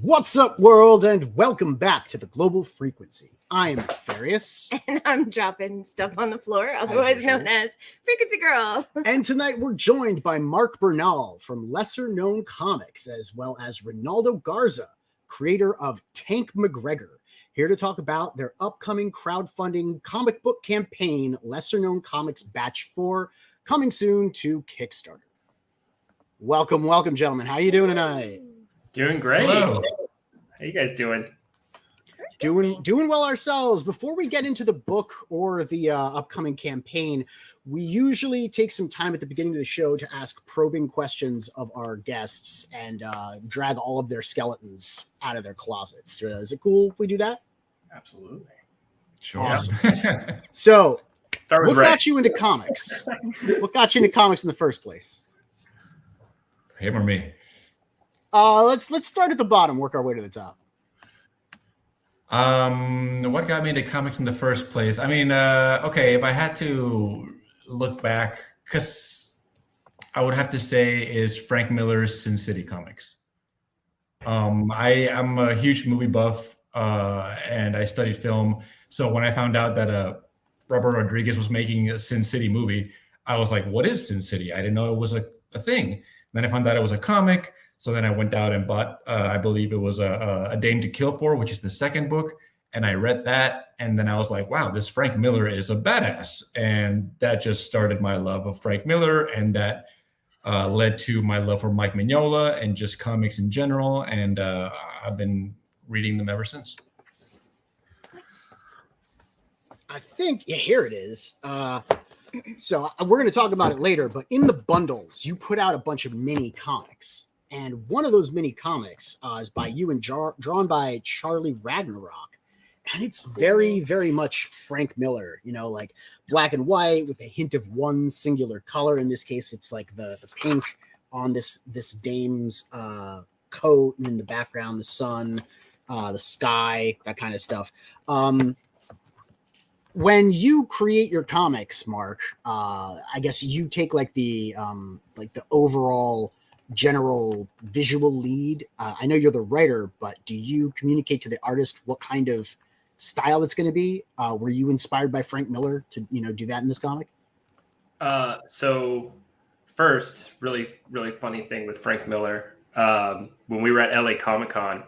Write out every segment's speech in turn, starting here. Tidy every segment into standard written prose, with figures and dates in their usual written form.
What's up, world, and welcome back to the Global Frequency. I am Nefarious. And I'm dropping stuff on the floor, otherwise known as Frequency Girl. And tonight we're joined by Mark Bernal from Lesser Known Comics, as well as Ronaldo Garza, creator of Tank McGregor, here to talk about their upcoming crowdfunding comic book campaign, Lesser Known Comics Batch 4, coming soon to Kickstarter. Welcome, welcome, gentlemen. How you doing tonight? Doing great. Hello. How you guys doing? Doing well ourselves. Before we get into the book or the upcoming campaign, we usually take some time at the beginning of the show to ask probing questions of our guests and drag all of their skeletons out of their closets. Is it cool if we do that? Absolutely. Sure. Awesome. So, Start with what Ray. got you into comics? What got you into comics in the first place? Him or me? Let's start at the bottom, work our way to the top. What got me into comics in the first place? I mean, okay, if I had to look back, because I would have to say is Frank Miller's Sin City comics. I'm a huge movie buff, and I studied film. So when I found out that Robert Rodriguez was making a Sin City movie, I was like, what is Sin City? I didn't know it was a thing. And then I found out it was a comic. So then I went out and bought, I believe it was a Dame to Kill For, which is the second book. And I read that. And then I was like, wow, this Frank Miller is a badass. And that just started my love of Frank Miller. And that led to my love for Mike Mignola and just comics in general. And I've been reading them ever since. I think, yeah, here it is. So we're going to talk about it later, but in the bundles, you put out a bunch of mini comics. And one of those mini comics is by you and drawn by Charlie Ragnarok. And it's very, very much Frank Miller, you know, like black and white with a hint of one singular color. In this case, it's like the pink on this dame's coat, and in the background, the sun, the sky, that kind of stuff. When you create your comics, Mark, I guess you take like the overall general visual lead. I know you're the writer, but do you communicate to the artist what kind of style it's going to be? Were you inspired by Frank Miller to, do that in this comic? So first, really, really funny thing with Frank Miller. When we were at LA Comic Con,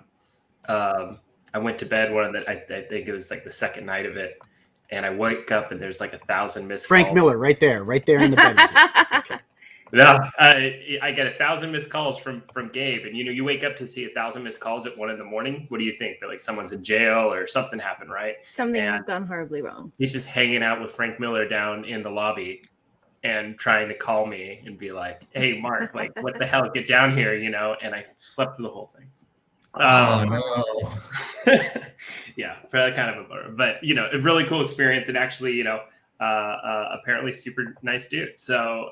I went to bed I think it was like the second night of it. And I wake up and there's like 1,000 missed Frank calls. Miller, right there in the bed. Okay. No, I get 1,000 missed calls from Gabe, and you wake up to see 1,000 missed calls at 1 a.m. What do you think? That like someone's in jail or something happened, right? Something has gone horribly wrong. He's just hanging out with Frank Miller down in the lobby, and trying to call me and be like, "Hey, Mark, like what the hell? Get down here," And I slept through the whole thing. Oh no! Yeah, kind of a bummer, but a really cool experience, and actually, apparently super nice dude. So,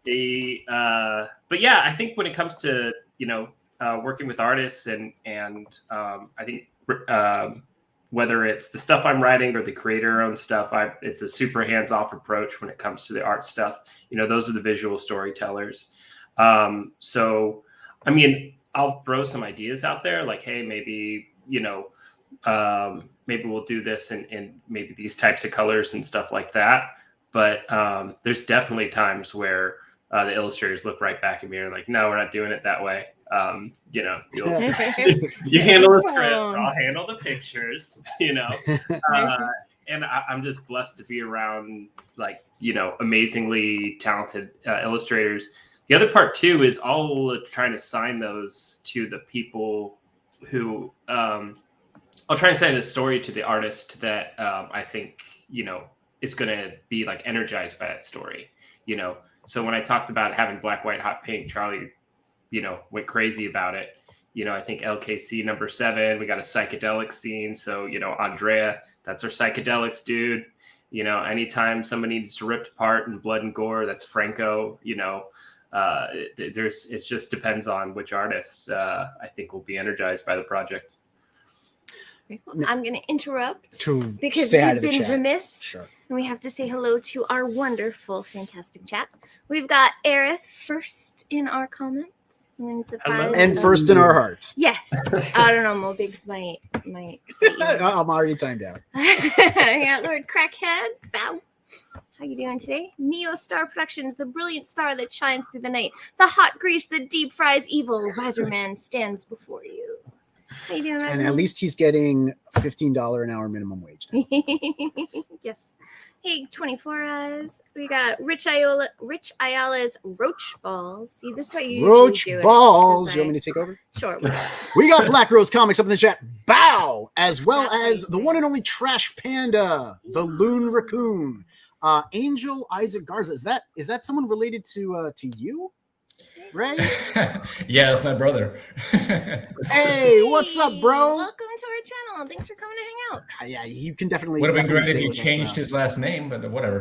but yeah, I think when it comes to working with artists and I think whether it's the stuff I'm writing or the creator-owned stuff, it's a super hands-off approach when it comes to the art stuff. Those are the visual storytellers. So, I mean, I'll throw some ideas out there, like, hey, maybe maybe we'll do this in maybe these types of colors and stuff like that. But there's definitely times where the illustrators look right back at me and are like, no, we're not doing it that way. You handle the script, I'll handle the pictures, and I'm just blessed to be around amazingly talented illustrators. The other part too is I'll try to assign those to the people who I'll try and assign a story to the artist that I think is going to be like energized by that story. So when I talked about having black, white, hot pink, Charlie, went crazy about it. I think LKC number 7, we got a psychedelic scene. So, Andrea, that's our psychedelics dude. Anytime somebody needs to rip apart in blood and gore, that's Franco. It just depends on which artist I think will be energized by the project. I'm going to interrupt To because say hi to we've the been chat. remiss. Sure. And we have to say hello to our wonderful, fantastic chat. We've got Aerith first in our comments. Hello. And first in our hearts. Yes. I don't know. Mo Biggs might. I'm already timed out. Yeah, Lord Crackhead. Bow. How you doing today? Neo Star Productions, the brilliant star that shines through the night. The hot grease that deep fries evil. Wiser man stands before you. How you doing, Wiser And man? at least he's getting $15 an hour minimum wage now. Yes. Hey, 24 Eyes. We got Rich Ayala's Roach Balls. See, this is what you Roach usually do. Balls. You want me to take over? Sure. whatever. We got Black Rose Comics up in the chat. Bow! As well That's how as you the say one it. and only Trash Panda, the Loon Raccoon. Angel Isaac Garza. Is that someone related to you? Ray? Yeah, that's my brother. Hey, what's up, bro? Welcome to our channel. Thanks for coming to hang out. Yeah, you can definitely. Would have been definitely great if stay he with us, changed his last name, but whatever.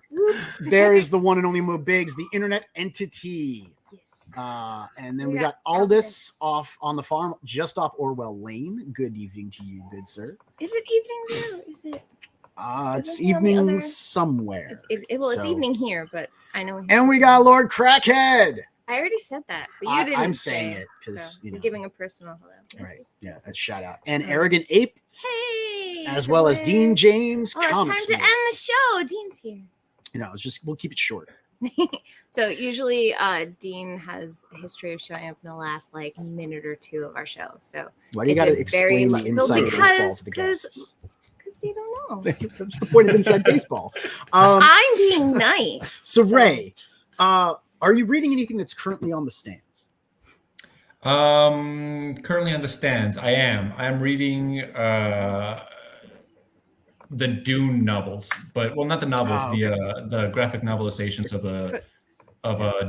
Whoops. There is the one and only Mo Biggs, the internet entity. Yes. And then We we got got Aldous Aldous. off on the farm, just off Orwell Lane. Good evening to you, good sir. Is it evening there? Or is it? It's Isn't he on the evening other- somewhere. It's So- evening here, but I know. And we got Lord Crackhead. I already said that, but you I- didn't. I'm saying say it 'cause, so you you're know. giving a personal hello. I Right. see. Yeah, that's shout out. And Mm. Arrogant Ape, Hey. as well as Dean James, Oh, it's time Comics to Man. end the show. Dean's here. We'll keep it short. So usually Dean has a history of showing up in the last minute or two of our show. So Why do you It's got to a very explain lo- the well, inside because- baseball to the because- guests? because they don't know. That's the point of inside baseball. I'm being nice. So Ray, are you reading anything that's currently on the stands? Currently on the stands, I am. I'm reading the Dune novels, but not the novels, the graphic novelizations of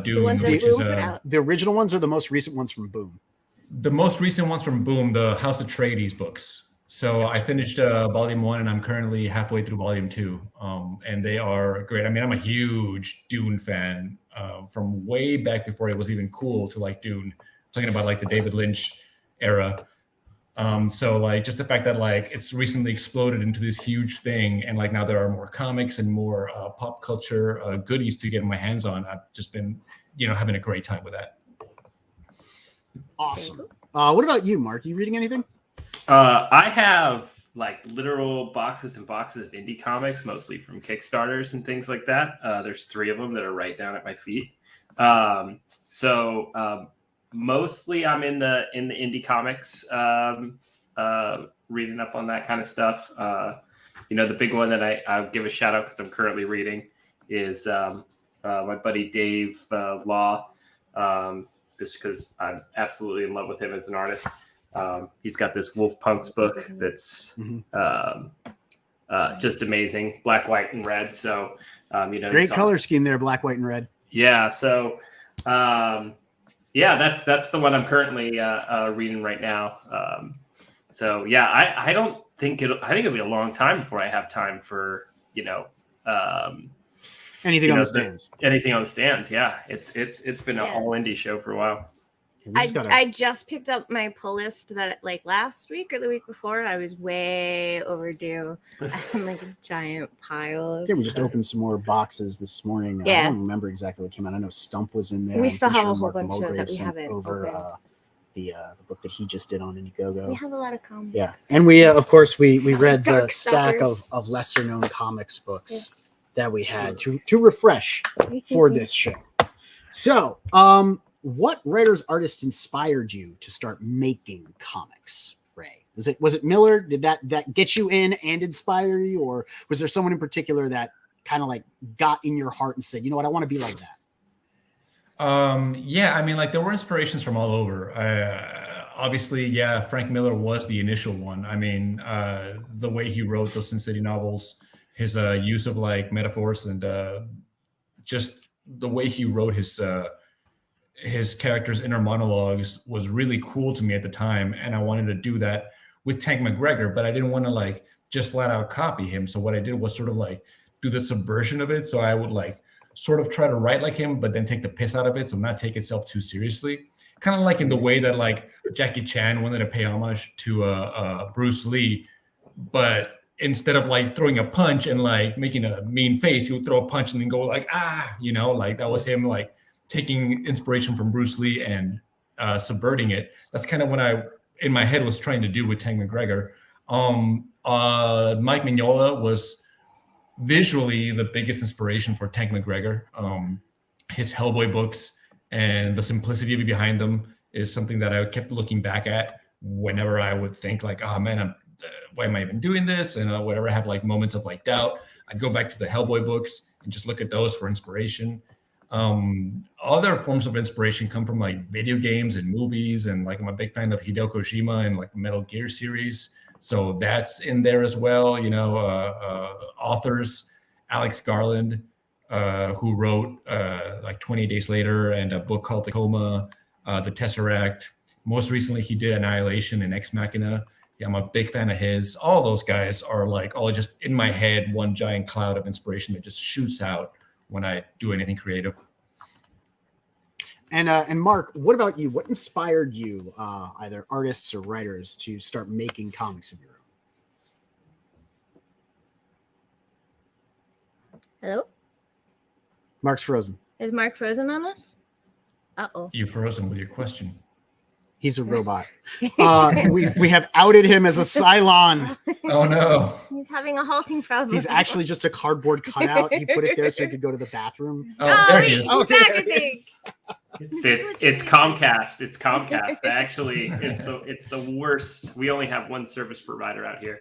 Dune, ones that which is Boom put out. The original ones or the most recent ones from Boom? the most recent ones from Boom, the House Atreides books. So I finished volume 1, and I'm currently halfway through volume 2, and they are great. I mean, I'm a huge Dune fan from way back before it was even cool to like Dune. I'm talking about like the David Lynch era. So like just the fact that like it's recently exploded into this huge thing, and like now there are more comics and more pop culture goodies to get my hands on. I've just been having a great time with that. Awesome. What about you, Mark? You reading anything? I have like literal boxes and boxes of indie comics, mostly from Kickstarters and things like that. There's 3 of them that are right down at my feet. Mostly I'm in the indie comics, reading up on that kind of stuff. The big one that I'll give a shout out because I'm currently reading is my buddy Dave Law, just because I'm absolutely in love with him as an artist. He's got this Wolf Punks book that's just amazing, black, white, and red. So Great color scheme there, black, white, and red. Yeah. So that's the one I'm currently reading right now. I don't think I think it'll be a long time before I have time for Anything on the stands. Anything on the stands. Yeah, it's been an all indie show for a while. I just picked up my pull list that last week or the week before. I was way overdue. I had like a giant pile of we just opened some more boxes this morning. I don't remember exactly what came out. I know Stump was in there. We I'm still pretty have a whole Mark bunch of that Mulgrave we sent haven't over opened. the book that he just did on Indiegogo. We have a lot of comics. Yeah, and we of course we read the Dark stack Stalkers. of lesser known comics books that we had to refresh for this show. So, what writers, artists inspired you to start making comics, Ray? Was it Miller? Did that get you in and inspire you, or was there someone in particular that kind of like got in your heart and said, you know what, I want to be like that? I mean, like there were inspirations from all over. Obviously, Frank Miller was the initial one. I mean, the way he wrote those Sin City novels, his use of like metaphors and just the way he wrote his characters' inner monologues was really cool to me at the time, and I wanted to do that with Tank McGregor, but I didn't want to like just flat out copy him. So what I did was sort of like do the subversion of it. So I would like sort of try to write like him, but then take the piss out of it, so not take itself too seriously. Kind of like in the way that like Jackie Chan wanted to pay homage to Bruce Lee, but instead of like throwing a punch and like making a mean face, he would throw a punch and then go like, like that was him like taking inspiration from Bruce Lee and subverting it. That's kind of what I, in my head, was trying to do with Tank McGregor. Mike Mignola was visually the biggest inspiration for Tank McGregor. His Hellboy books and the simplicity behind them is something that I kept looking back at whenever I would think like, oh man, why am I even doing this? And whenever I have like moments of like doubt, I'd go back to the Hellboy books and just look at those for inspiration. Other forms of inspiration come from like video games and movies, and like I'm a big fan of Hideo Kojima and like the Metal Gear series, so that's in there as well. Authors, Alex Garland, who wrote like 20 Days Later and a book called The Coma, The Tesseract. Most recently, he did Annihilation and Ex Machina. Yeah, I'm a big fan of his. All those guys are like all just in my head, one giant cloud of inspiration that just shoots out when I do anything creative. And Mark, what about you? What inspired you, either artists or writers, to start making comics of your own? Hello? Mark's frozen. Is Mark frozen on us? Uh-oh. You frozen with your question. He's a robot. We have outed him as a Cylon. Oh no. He's having a halting problem. He's actually just a cardboard cutout. He put it there so he could go to the bathroom. Oh, there he is. He's back, I think. It's Comcast. It's Comcast. Actually, it's the worst. We only have one service provider out here.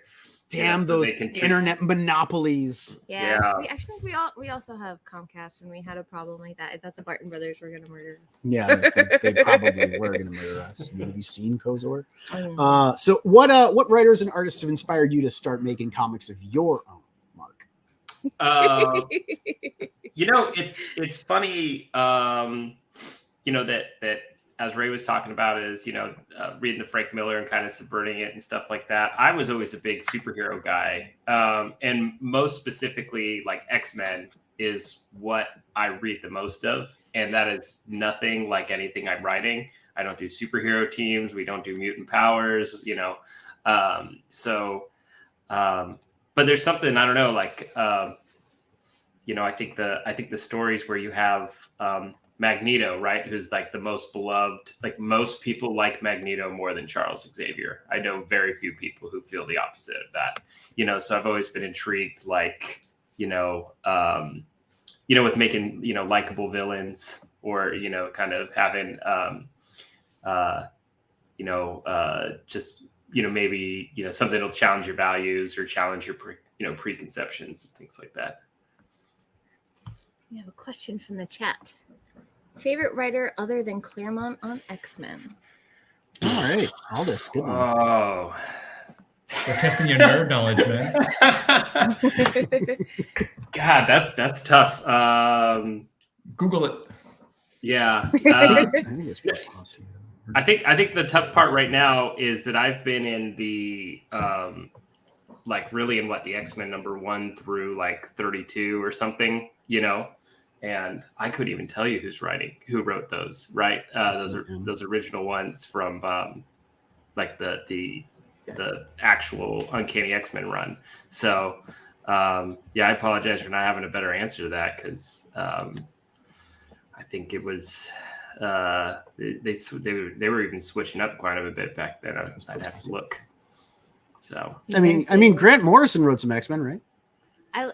Damn those internet monopolies. Yeah. Yeah. We also have Comcast, and we had a problem like that. I thought the Barton brothers were going to murder us. Yeah, they probably were going to murder us. I mean, have you seen Kozor? Oh. So what writers and artists have inspired you to start making comics of your own, Mark? It's funny, that as Ray was talking about is, reading the Frank Miller and kind of subverting it and stuff like that. I was always a big superhero guy. And most specifically, like X-Men is what I read the most of. And that is nothing like anything I'm writing. I don't do superhero teams. We don't do mutant powers, but there's something, I don't know, like, I think the stories where you have, Magneto, right? Who's like the most beloved, like most people like Magneto more than Charles Xavier. I know very few people who feel the opposite of that, so I've always been intrigued, like, with making, likable villains or, kind of having, just, maybe, something that'll challenge your values or challenge your, preconceptions and things like that. We have a question from the chat. Favorite writer other than Claremont on X-Men? All right, Aldous, good one. Oh, We're testing your nerd knowledge, man. God, that's tough. Google it. Yeah, I think it's pretty awesome. I think the tough part right now is that I've been in the like really in the X-Men number 1 through like 32 or something, and I couldn't even tell you who wrote those, right? Those original ones from like the actual Uncanny X-Men run. So I apologize for not having a better answer to that, because I think it was they were even switching up quite a bit back then. I'd have to look. So I mean, Grant Morrison wrote some X-Men, right? I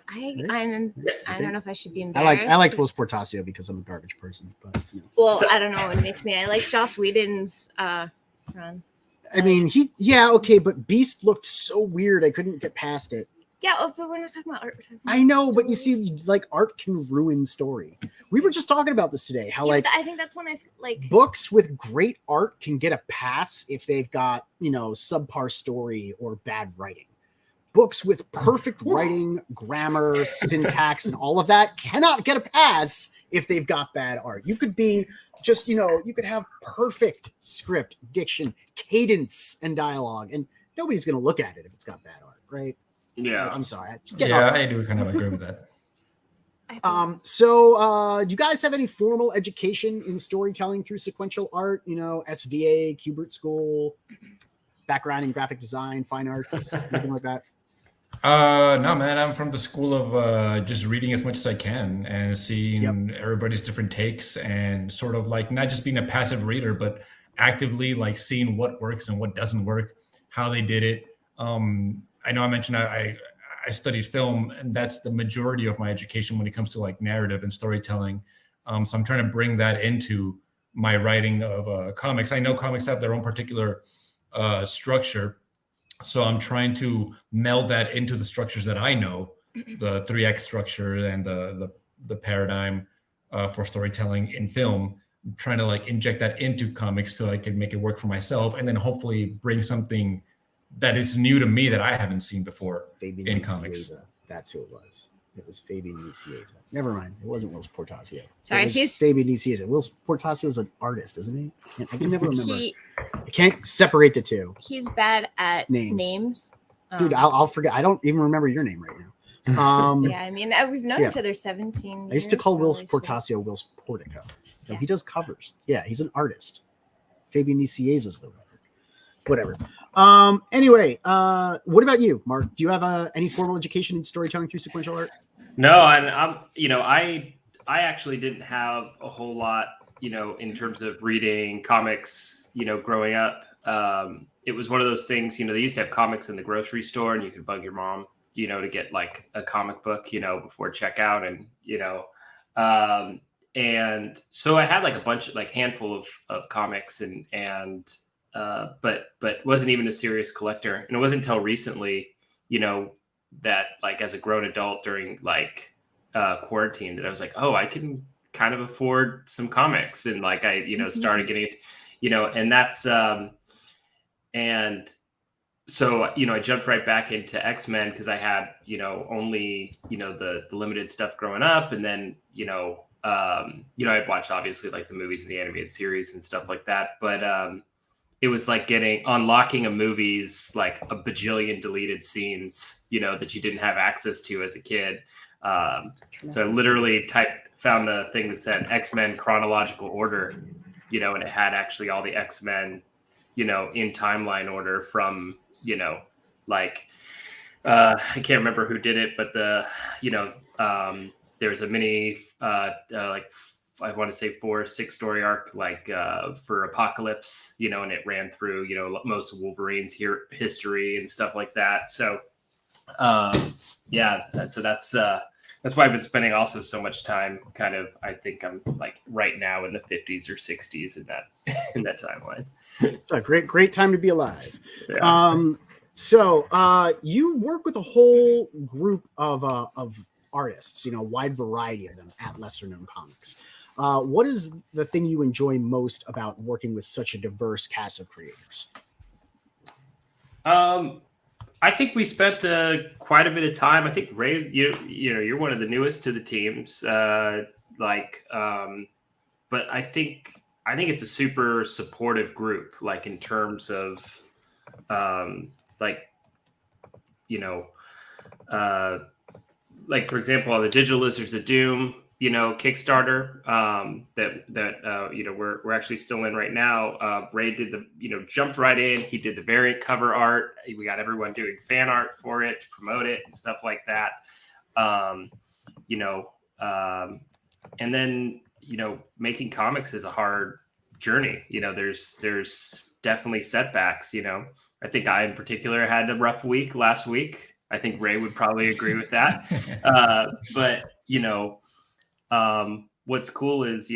don't know if I should be embarrassed. I liked Will Portasio because I'm a garbage person, but I don't know what makes me. I like Joss Whedon's run. I mean, but Beast looked so weird. I couldn't get past it. Yeah, but we're not talking about art. We're talking about I know, but you story. see, like, art can ruin story. We were just talking about this today. How I think that's when I like books with great art can get a pass if they've got subpar story or bad writing. books with perfect writing, grammar, syntax, and all of that cannot get a pass if they've got bad art. You could be just, you could have perfect script, diction, cadence, and dialogue, and nobody's going to look at it if it's got bad art, right? Yeah. I'm sorry. I do kind of agree with that. So do you guys have any formal education in storytelling through sequential art? SVA, Kubert School, background in graphic design, fine arts, anything like that? No, man, I'm from the school of just reading as much as I can and seeing everybody's different takes and sort of like not just being a passive reader, but actively like seeing what works and what doesn't work, how they did it. I know I mentioned I studied film, and that's the majority of my education when it comes to like narrative and storytelling. So I'm trying to bring that into my writing of comics. I know comics have their own particular structure. So I'm trying to meld that into the structures that I know, the 3X structure and the paradigm for storytelling in film. I'm trying to like inject that into comics so I can make it work for myself, and then hopefully bring something that is new to me that I haven't seen before in comics. That's who it was. It was Fabian Nicieza. Never mind. It wasn't Will Portasio. Sorry, he's Fabian Nicieza. Will Portasio is an artist, isn't he? I can never remember. I can't separate the two. He's bad at names. Dude, I'll forget. I don't even remember your name right now. Yeah, I mean, we've known each other 17 years. I used to call Will Portasio Will's Portico. Yeah. He does covers. Yeah, he's an artist. Fabian Nicieza is the record. Whatever. Anyway, what about you, Mark? Do you have any formal education in storytelling through sequential art? No, and I actually didn't have a whole lot, in terms of reading comics, growing up. It was one of those things, they used to have comics in the grocery store, and you could bug your mom, to get like a comic book, before checkout, and and so I had like a bunch, like handful of comics, but wasn't even a serious collector. And it wasn't until recently, that like as a grown adult during like quarantine that I was like, oh, I can kind of afford some comics. And like, I, started getting it, and that's, and so, I jumped right back into X-Men because I had, only, the limited stuff growing up. And then, I'd watched obviously like the movies and the animated series and stuff like that. But, it was like unlocking a movie's like a bajillion deleted scenes, that you didn't have access to as a kid. So I literally found the thing that said X-Men chronological order, and it had actually all the X-Men, in timeline order from, like, I can't remember who did it, but there's a mini, like, I want to say 4 or 6 story arc, like for Apocalypse, and it ran through, most of Wolverine's history and stuff like that. So, so that's why I've been spending also so much time kind of, I think I'm like right now in the 50s or 60s in that timeline. It's a great time to be alive. Yeah. So you work with a whole group of artists, wide variety of them at Lesser Known Comics. What is the thing you enjoy most about working with such a diverse cast of creators? I think we spent quite a bit of time. I think Ray, you're one of the newest to the teams. But I think it's a super supportive group, like in terms of, like for example, on the Digital Lizards of Doom, Kickstarter, we're actually still in right now. Ray did jumped right in. He did the variant cover art. We got everyone doing fan art for it to promote it and stuff like that. And then, making comics is a hard journey. There's definitely setbacks. I think I in particular had a rough week last week. I think Ray would probably agree with that. But what's cool is,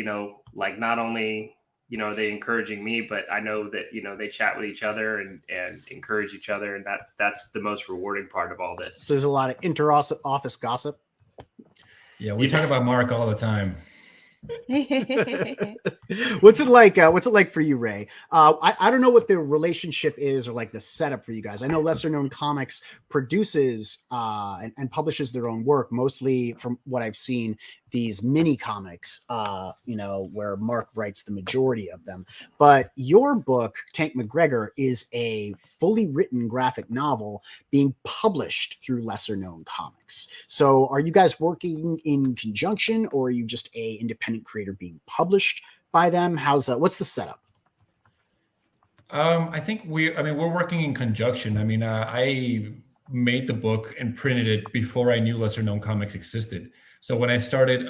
like not only, are they encouraging me, but I know that, they chat with each other and encourage each other. And that's the most rewarding part of all this. So there's a lot of inter-office gossip. Yeah, we talk about Mark all the time. What's it like? What's it like for you, Ray? I don't know what the relationship is or like the setup for you guys. I know Lesser Known Comics produces and publishes their own work, mostly from what I've seen, these mini comics, where Mark writes the majority of them. But your book, Tank McGregor, is a fully written graphic novel being published through Lesser Known Comics. So are you guys working in conjunction, or are you just a independent creator being published by them? What's the setup? I think we're working in conjunction. I mean, I made the book and printed it before I knew Lesser Known Comics existed. So when I started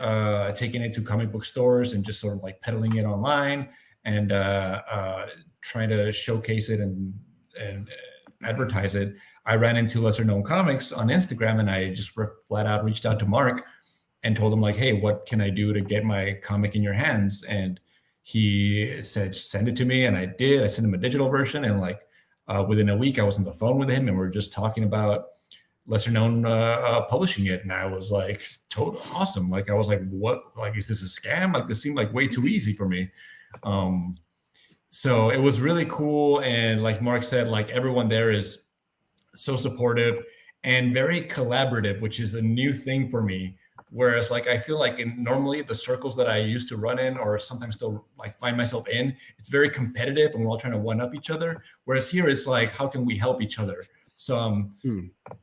taking it to comic book stores and just sort of like peddling it online and trying to showcase it and advertise it, I ran into Lesser Known Comics on Instagram, and I just flat out reached out to Mark and told him like, hey, what can I do to get my comic in your hands? And he said, send it to me. And I did. I sent him a digital version. And like within a week, I was on the phone with him, and we were just talking about Lesser Known publishing it. And I was like, total awesome. Like, I was like, what? Like, is this a scam? Like, this seemed like way too easy for me. So it was really cool. And like Mark said, like everyone there is so supportive and very collaborative, which is a new thing for me. Whereas like, I feel like normally the circles that I used to run in, or sometimes still like find myself in, it's very competitive and we're all trying to one up each other. Whereas here it's like, how can we help each other? So I'm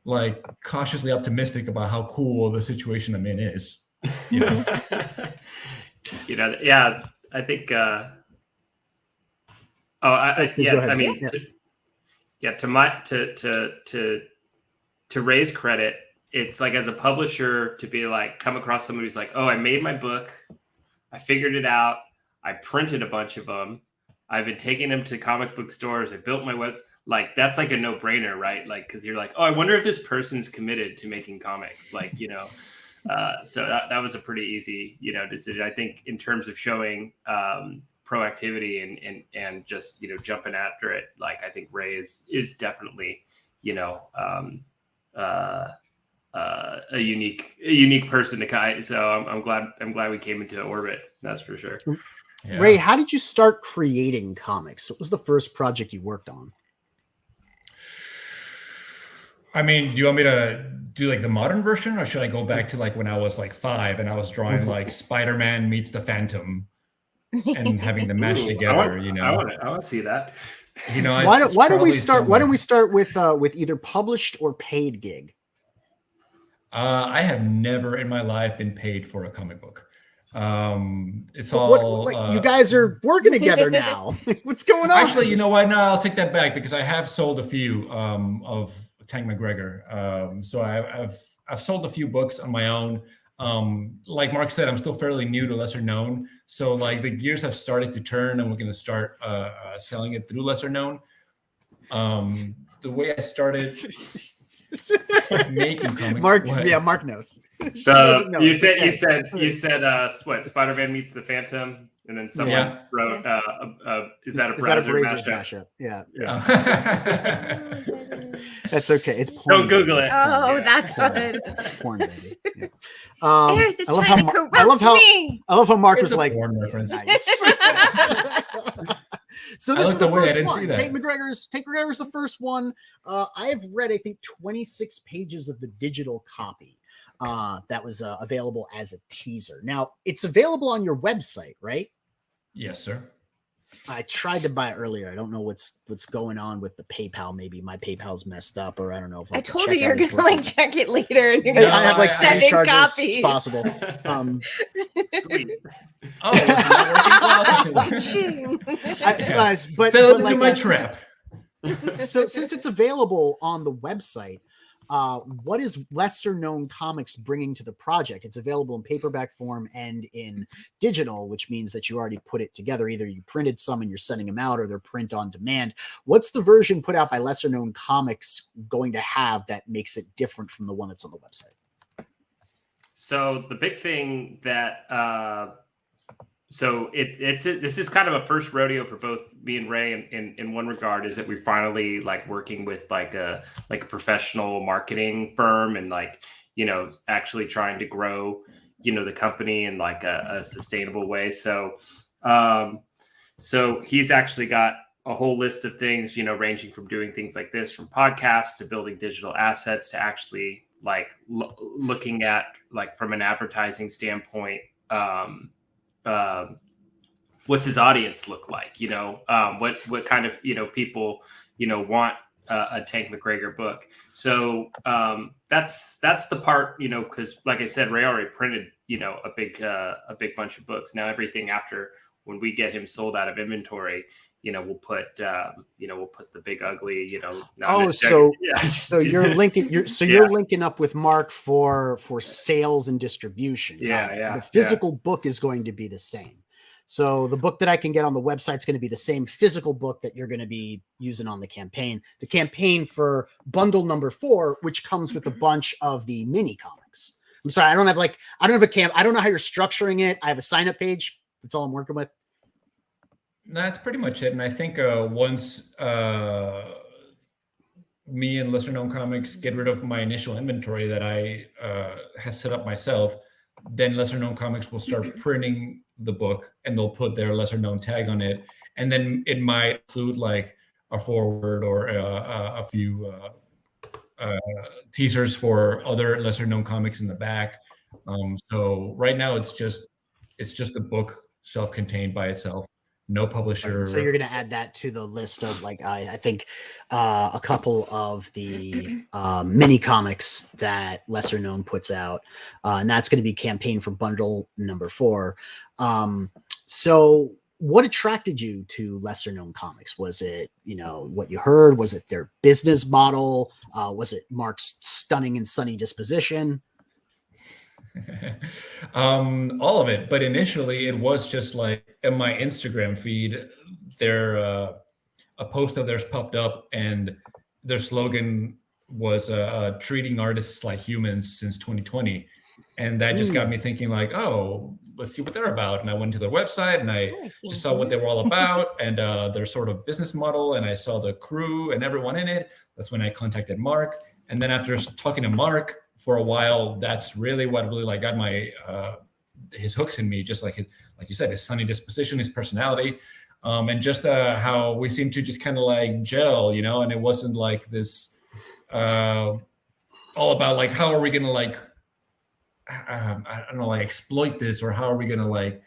like cautiously optimistic about how cool the situation I'm in is. You know? Yeah, I think, to Ray's credit, it's like as a publisher to be like, come across somebody who's like, oh, I made my book, I figured it out, I printed a bunch of them, I've been taking them to comic book stores, I built my web, like that's like a no-brainer, right? Like, because you're like, oh, I wonder if this person's committed to making comics, like, so that was a pretty easy, decision. I think in terms of showing proactivity and just jumping after it, like I think Ray is definitely a unique person to kind. So I'm glad we came into orbit. That's for sure. Yeah. Ray, how did you start creating comics? What was the first project you worked on? I mean, do you want me to do like the modern version, or should I go back to like when I was like 5 and I was drawing like Spider-Man meets the Phantom and having them match together? I want to see that. Why don't we start with either published or paid gig? I have never in my life been paid for a comic book. It's all you guys are working together now. What's going on? Actually, you know what? No, I'll take that back, because I have sold a few of Tank McGregor. So I've sold a few books on my own. Like Mark said, I'm still fairly new to Lesser Known. So like the gears have started to turn, and we're going to start selling it through Lesser Known. The way I started making comics. Mark knows. You said what? Spider-Man meets the Phantom, and then someone wrote, "Is that a Brazzer mashup?" Yeah. That's okay. It's porn. Don't Google it. Oh, that's good. Porn, baby. Yeah. Eric is trying to corrupt me. I love how Mark was a like, porn reference. Nice. So this is the first one. Tank McGregor's the first one. I have read, I think, 26 pages of the digital copy that was available as a teaser. Now, it's available on your website, right? Yes, sir. I tried to buy it earlier. I don't know what's going on with the PayPal. Maybe my PayPal's messed up, or I don't know. If I told you you're gonna like check it later, and you're gonna have like 7 charges. copies. It's possible. Sweet. Guys, but fell into my trap. So since it's available on the website, what is Lesser Known Comics bringing to the project? It's available in paperback form and in digital, which means that you already put it together. Either you printed some and you're sending them out, or they're print on demand. What's the version put out by Lesser Known Comics going to have that makes it different from the one that's on the website? So the big thing that this is kind of a first rodeo for both me and Ray in one regard, is that we finally like working with like a professional marketing firm, and like actually trying to grow the company in like a sustainable way. So so he's actually got a whole list of things, ranging from doing things like this, from podcasts to building digital assets to actually like looking at, like, from an advertising standpoint, what's his audience look like? What kind of people want a Tank McGregor book. So that's the part, because like I said, Ray already printed a big bunch of books. Now everything after, when we get him sold out of inventory, we'll put the big ugly, so yeah, you're linking up with Mark for sales and distribution. Yeah. The physical book is going to be the same. So the book that I can get on the website is going to be the same physical book that you're going to be using on the campaign. The campaign for bundle number 4, which comes with a bunch of the mini comics. I'm sorry, I don't have I don't know how you're structuring it. I have a sign up page. That's all I'm working with. That's pretty much it. And I think once me and Lesser Known Comics get rid of my initial inventory that I had set up myself, then Lesser Known Comics will start printing the book, and they'll put their Lesser Known tag on it. And then it might include like a foreword or a few teasers for other Lesser Known comics in the back. So right now it's just a book, self-contained by itself. No publisher. Right. So you're going to add that to the list of, like, I think a couple of the mini comics that Lesser Known puts out, and that's going to be campaign for bundle number 4. So what attracted you to Lesser Known Comics? Was it, what you heard? Was it their business model? Was it Mark's stunning and sunny disposition? All of it, but initially it was just like in my Instagram feed, there a post of theirs popped up, and their slogan was treating artists like humans since 2020, and that just got me thinking, like, oh, let's see what they're about. And I went to their website and I just saw what they were all about, and their sort of business model, and I saw the crew and everyone in it. That's when I contacted Mark, and then after talking to Mark for a while, that's really what really like got my his hooks in me, just like you said, his sunny disposition, his personality, and just how we seemed to just kind of like gel, and it wasn't like this all about like, how are we gonna like I don't know, like exploit this, or how are we gonna like,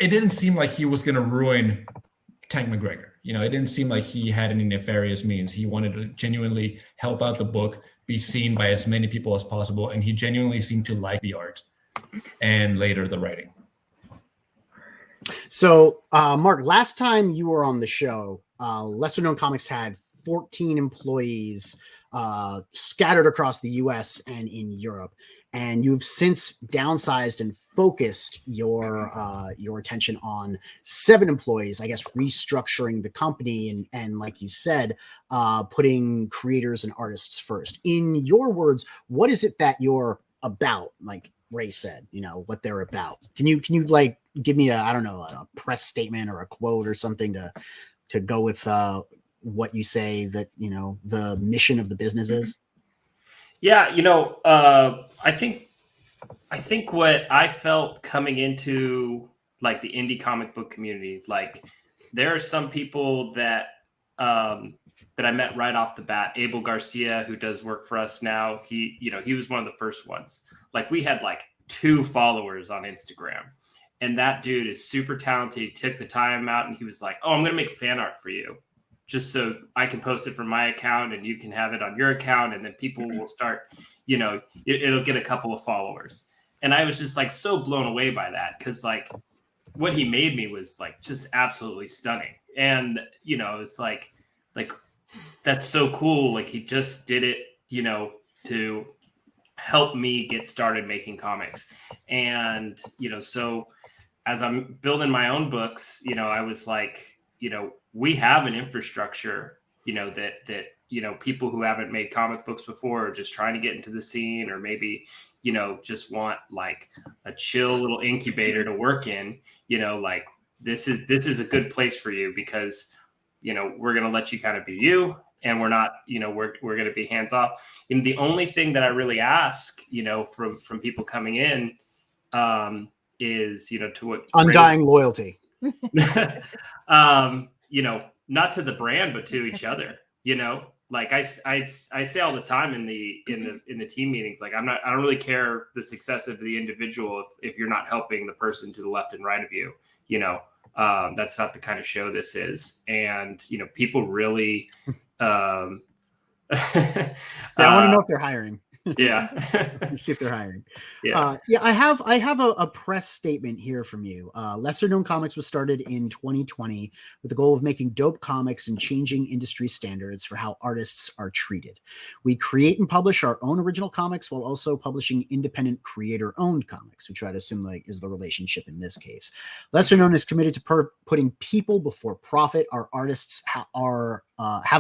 it didn't seem like he was gonna ruin Tank McGregor. It didn't seem like he had any nefarious means. He wanted to genuinely help out the book, be seen by as many people as possible, and he genuinely seemed to like the art and later the writing. So, Mark, last time you were on the show, Lesser Known Comics had 14 employees scattered across the US and in Europe, and you've since downsized and focused your attention on 7 employees, I guess, restructuring the company and like you said, putting creators and artists first. In your words, what is it that you're about? Like Ray said, what they're about. Can you like give me a press statement or a quote or something to go with what you say that, the mission of the business is? Yeah, I think what I felt coming into like the indie comic book community, like there are some people that that I met right off the bat. Abel Garcia, who does work for us now, he was one of the first ones. Like we had like 2 followers on Instagram, and that dude is super talented. He took the time out and he was like, "Oh, I'm gonna make fan art for you, just so I can post it from my account and you can have it on your account, and then people will start, it'll get a couple of followers." And I was just like so blown away by that, because like what he made me was like just absolutely stunning. And it's like that's so cool. Like he just did it, to help me get started making comics. And so as I'm building my own books, I was like, we have an infrastructure, that people who haven't made comic books before are just trying to get into the scene, or maybe just want like a chill little incubator to work in. Like this is a good place for you, because we're going to let you kind of be you, and we're not, we're going to be hands off. The only thing that I really ask, from people coming in, is, to what undying loyalty. Not to the brand, but to each other. Like I say all the time in the team meetings, like I don't really care the success of the individual if you're not helping the person to the left and right of you. That's not the kind of show this is, and people really. I want to know if they're hiring. Yeah. See if they're hiring. Yeah. I have a press statement here from you. Lesser Known Comics was started in 2020 with the goal of making dope comics and changing industry standards for how artists are treated. We create and publish our own original comics while also publishing independent creator-owned comics, which I'd assume is the relationship in this case. Lesser Known is committed to putting people before profit. Our artists have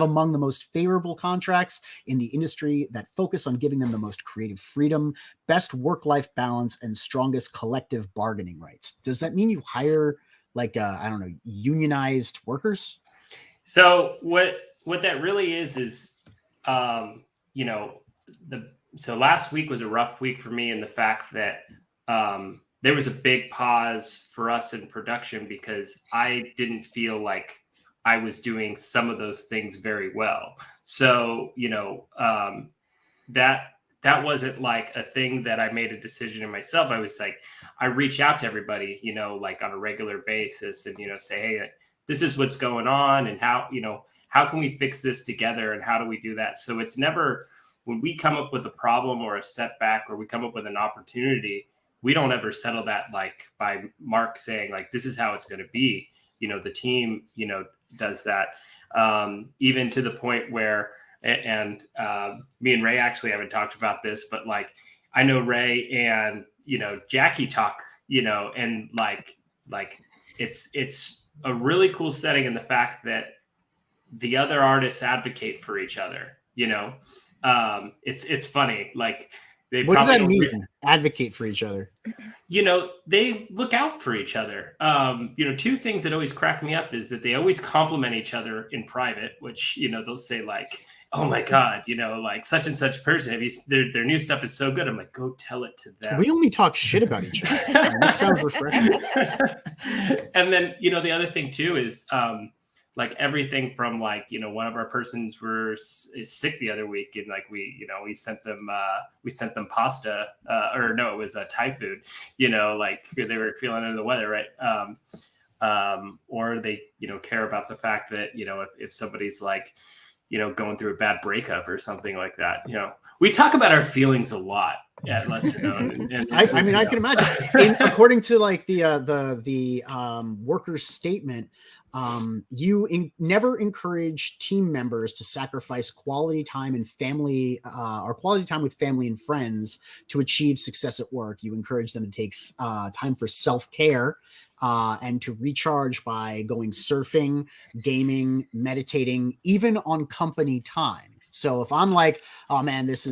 among the most favorable contracts in the industry that focus on giving them the most creative freedom, best work-life balance, and strongest collective bargaining rights. Does that mean you hire unionized workers? So what that really is so last week was a rough week for me in the fact that there was a big pause for us in production because I didn't feel like I was doing some of those things very well. So, that wasn't like a thing that I made a decision in myself. I was like, I reach out to everybody, like on a regular basis and, say, hey, this is what's going on and how can we fix this together and how do we do that? So it's never, when we come up with a problem or a setback or we come up with an opportunity, we don't ever settle that like by Mark saying like, this is how it's going to be. The team, does that, even to the point where, and me and Ray actually haven't talked about this, but like, I know Ray and, Jackie talk, and like it's a really cool setting in the fact that the other artists advocate for each other, it's funny. Like what does that mean? Advocate for each other. They look out for each other. Two things that always crack me up is that they always compliment each other in private, which, they'll say like, oh my God, like such and such person, their new stuff is so good. I'm like, go tell it to them. We only talk shit about each other. This sounds refreshing. And then, the other thing too is, like everything from like, one of our persons is sick the other week and like we sent them pasta, or no, it was Thai food, like they were feeling under the weather. Right. Or they, care about the fact that, if somebody's like, going through a bad breakup or something like that, we talk about our feelings a lot at Lesser Known. And I can imagine according to like the workers' statement, you never encourage team members to sacrifice quality time and family or quality time with family and friends to achieve success at work. You encourage them to take time for self-care and to recharge by going surfing, gaming, meditating, even on company time. So if I'm like, oh man, this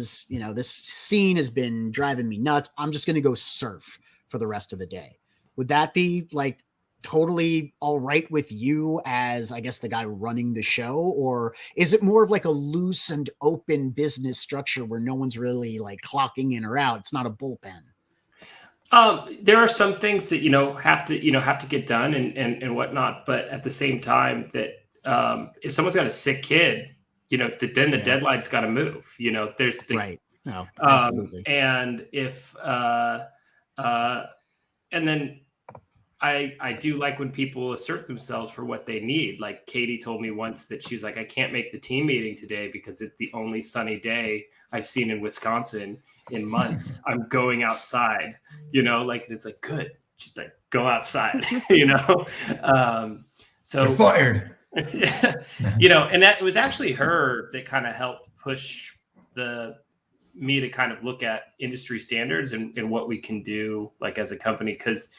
scene has been driving me nuts, I'm just going to go surf for the rest of the day. Would that be like totally all right with you as, I guess, the guy running the show? Or is it more of like a loose and open business structure where no one's really like clocking in or out? It's not a bullpen. There are some things that, have to get done and whatnot. But at the same time that if someone's got a sick kid, then the deadline's got to move, there's the right. No, absolutely. And if, and then I do like when people assert themselves for what they need. Like Katie told me once that she was like, I can't make the team meeting today because it's the only sunny day I've seen in Wisconsin in months. I'm going outside, like, it's like, good, just like go outside, so you're fired. And that it was actually her that kind of helped push me to kind of look at industry standards and what we can do like as a company. Cause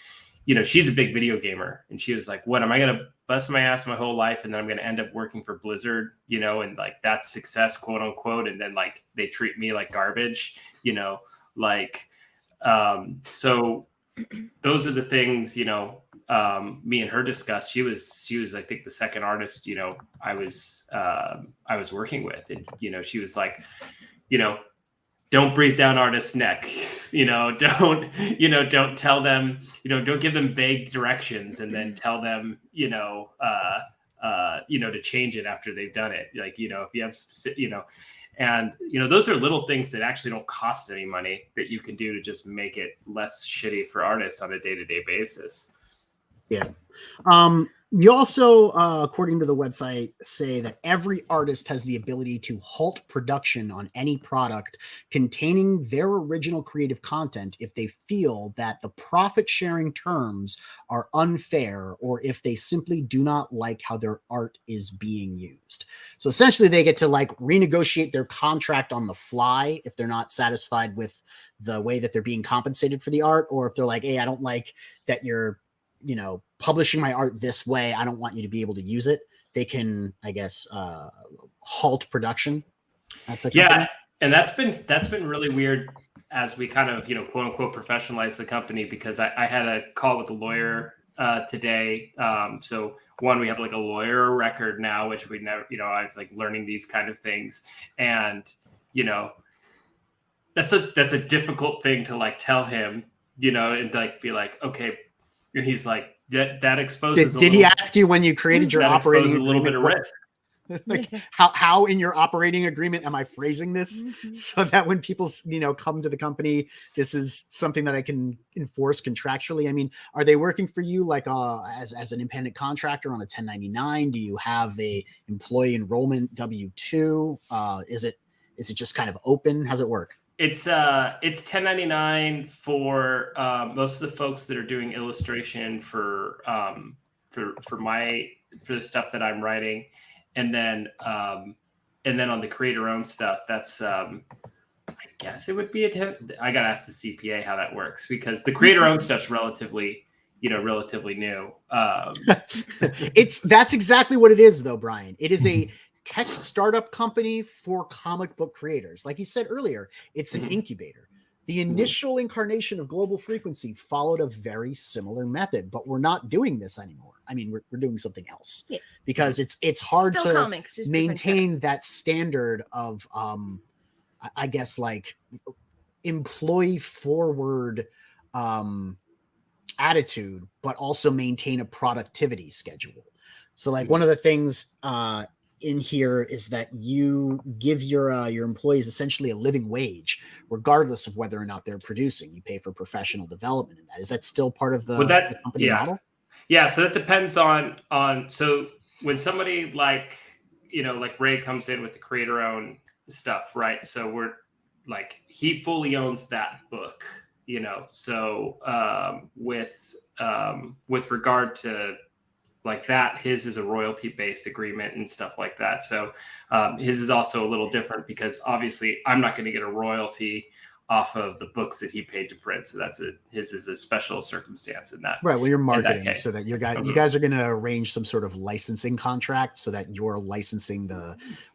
she's a big video gamer and she was like, what am I going to bust my ass my whole life? And then I'm going to end up working for Blizzard, and like that's success, quote unquote. And then like, they treat me like garbage, so those are the things, me and her discussed, she was I think the second artist, I was working with, and she was like, don't breathe down artists' neck, don't tell them, don't give them vague directions and then tell them, to change it after they've done it. Like, if you have specific, and, those are little things that actually don't cost any money that you can do to just make it less shitty for artists on a day-to-day basis. Yeah. You also, according to the website, say that every artist has the ability to halt production on any product containing their original creative content if they feel that the profit-sharing terms are unfair or if they simply do not like how their art is being used. So essentially, they get to renegotiate their contract on the fly if they're not satisfied with the way that they're being compensated for the art, or if they're like, hey, I don't like that you're publishing my art this way. I don't want you to be able to use it. They can, I guess, halt production at the company. Yeah. And that's been really weird as we kind of, quote unquote, professionalize the company, because I had a call with a lawyer today. So one, we have a lawyer record now, which we never, I was learning these kind of things. And, that's a difficult thing to tell him, and be like, okay. And he's like, that exposes. Did he ask you when you created your operating a little bit of risk? How in your operating agreement am I phrasing this so that when people come to the company, this is something that I can enforce contractually? I mean, are they working for you as an independent contractor on a 1099? Do you have a employee enrollment W-2? Is it just kind of open? How's it work? It's 1099 for most of the folks that are doing illustration for the stuff that I'm writing, and then on the creator-owned stuff, that's I guess it would be I gotta ask the CPA how that works, because the creator-owned stuff's relatively new. That's exactly what it is, though, Brian. It is a tech startup company for comic book creators. Like you said earlier, it's an incubator. The initial incarnation of Global Frequency followed a very similar method, but we're not doing this anymore. I mean, we're doing something else because it's hard Still to comics, just maintain that standard of, I guess, employee forward attitude, but also maintain a productivity schedule. So one of the things, in here is that you give your employees essentially a living wage, regardless of whether or not they're producing. You pay for professional development in that. Is that still part of the company model? Yeah. So that depends on, so when somebody like Ray comes in with the creator-owned stuff, right? So we're he fully owns that book, so with regard to that, his is a royalty-based agreement and stuff like that. So his is also a little different, because obviously I'm not going to get a royalty off of the books that he paid to print. So his is a special circumstance in that. Right. Well, you're marketing so that you guys are going to arrange some sort of licensing contract so that you're licensing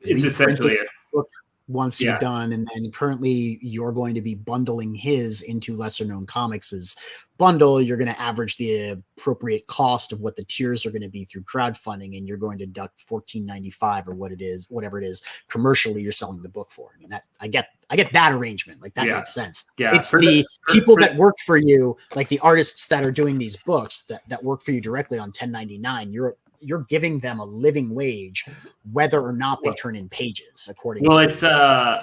it's essentially a book once you're done. And then currently you're going to be bundling his into Lesser Known Comics' bundle. You're going to average the appropriate cost of what the tiers are going to be through crowdfunding, and you're going to deduct $14.95 or whatever it is commercially you're selling the book for. I mean, that I get that arrangement. That makes sense. Yeah. It's the people that work for you, like the artists that are doing these books that work for you directly on 1099. You're giving them a living wage, whether or not they turn in pages. According to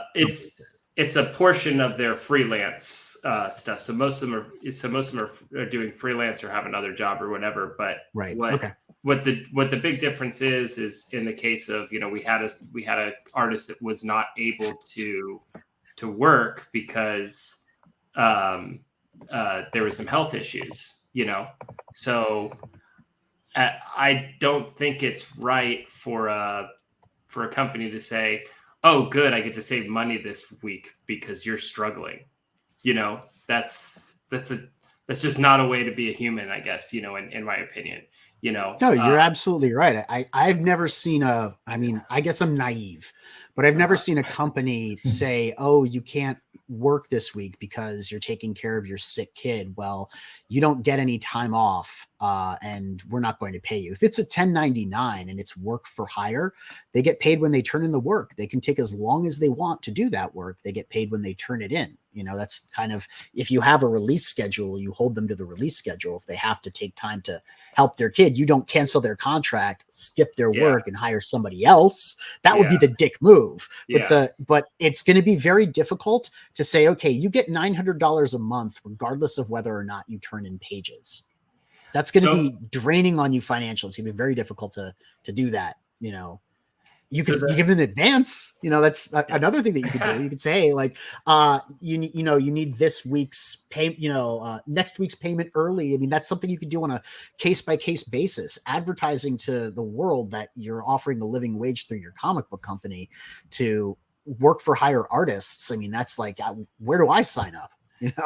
it's a portion of their freelance stuff. So most of them are doing freelance or have another job or whatever. But what the big difference is in the case of we had a artist that was not able to work because there was some health issues. So. I don't think it's right for a company to say, "Oh, good, I get to save money this week because you're struggling." That's just not a way to be a human, I guess. In my opinion. No, you're absolutely right. I've never seen I guess I'm naive, but I've never seen a company say, "Oh, you can't work this week because you're taking care of your sick kid." Well, you don't get any time off and we're not going to pay you. If it's a 1099 and it's work for hire, they get paid when they turn in the work. They can take as long as they want to do that work. They get paid when they turn it in. That's kind of, if you have a release schedule, you hold them to the release schedule. If they have to take time to help their kid, you don't cancel their contract, skip their work, and hire somebody else. That would be the dick move. But it's going to be very difficult to say, okay, you get $900 a month, regardless of whether or not you turn in pages. That's going to be draining on you financially. It's going to be very difficult to do that. You give an advance. That's another thing that you could do. You could say like, you need this week's pay, next week's payment early. I mean, that's something you could do on a case by case basis. Advertising to the world that you're offering a living wage through your comic book company to work for hire artists. I mean, that's like, where do I sign up?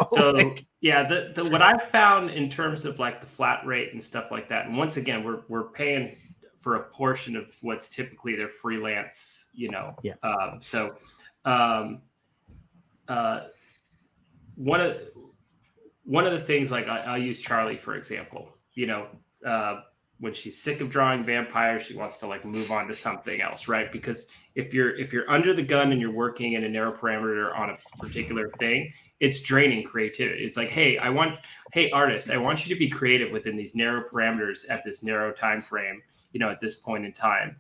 So the what I've found in terms of like the flat rate and stuff like that, and once again, we're paying for a portion of what's typically their freelance, one of the things, like I'll use Charlie for example. When she's sick of drawing vampires, she wants to like move on to something else, right? Because if you're under the gun and you're working in a narrow parameter on a particular thing, it's draining creativity. It's like, hey, artist, I want you to be creative within these narrow parameters at this narrow time frame, at this point in time,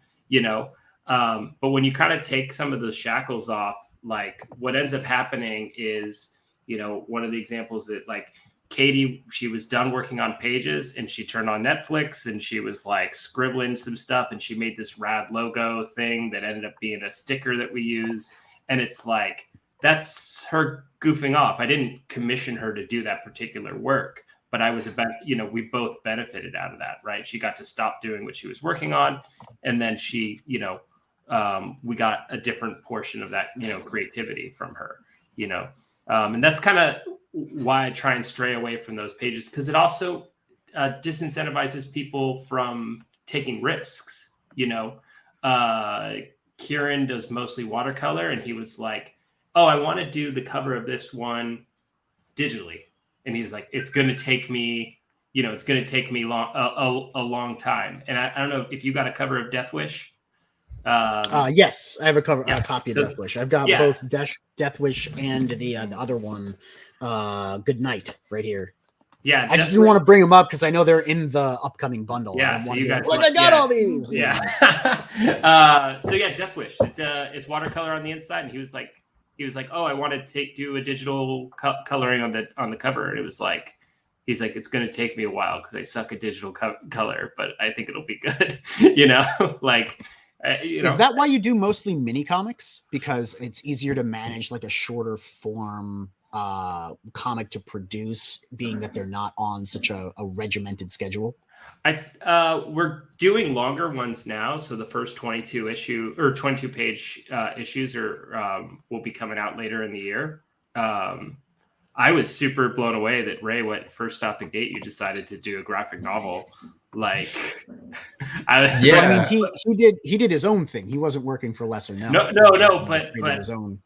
but when you kind of take some of those shackles off, like what ends up happening is, one of the examples that like Katie, she was done working on pages and she turned on Netflix and she was like scribbling some stuff and she made this rad logo thing that ended up being a sticker that we use. And it's like, that's her goofing off. I didn't commission her to do that particular work, but I was we both benefited out of that, right? She got to stop doing what she was working on. And then she, we got a different portion of that, creativity from her, and that's kind of why I try and stray away from those pages, because it also disincentivizes people from taking risks. Kieran does mostly watercolor, and he was like, oh, I want to do the cover of this one digitally. And he's like, it's going to take me, a long time. And I don't know if you got a cover of Death Wish. Yes, I have a copy of Death Wish. I've got both Death Wish and the other one, Good Night, right here. Yeah, I just didn't want to bring them up because I know they're in the upcoming bundle. Yeah, so you guys I got all these. Yeah. Death Wish. It's watercolor on the inside, and he was like, oh, I want to do a digital coloring on the cover, and it was like, he's like, it's going to take me a while because I suck at digital color, but I think it'll be good. Is that why you do mostly mini comics? Because it's easier to manage like a shorter form comic to produce, being that they're not on such a regimented schedule? We're doing longer ones now, so the first 22 page issues will be coming out later in the year. I was super blown away that Ray, first off the gate, you decided to do a graphic novel. Like, I mean, he did his own thing. He wasn't working for Lesser Known. No, but his own.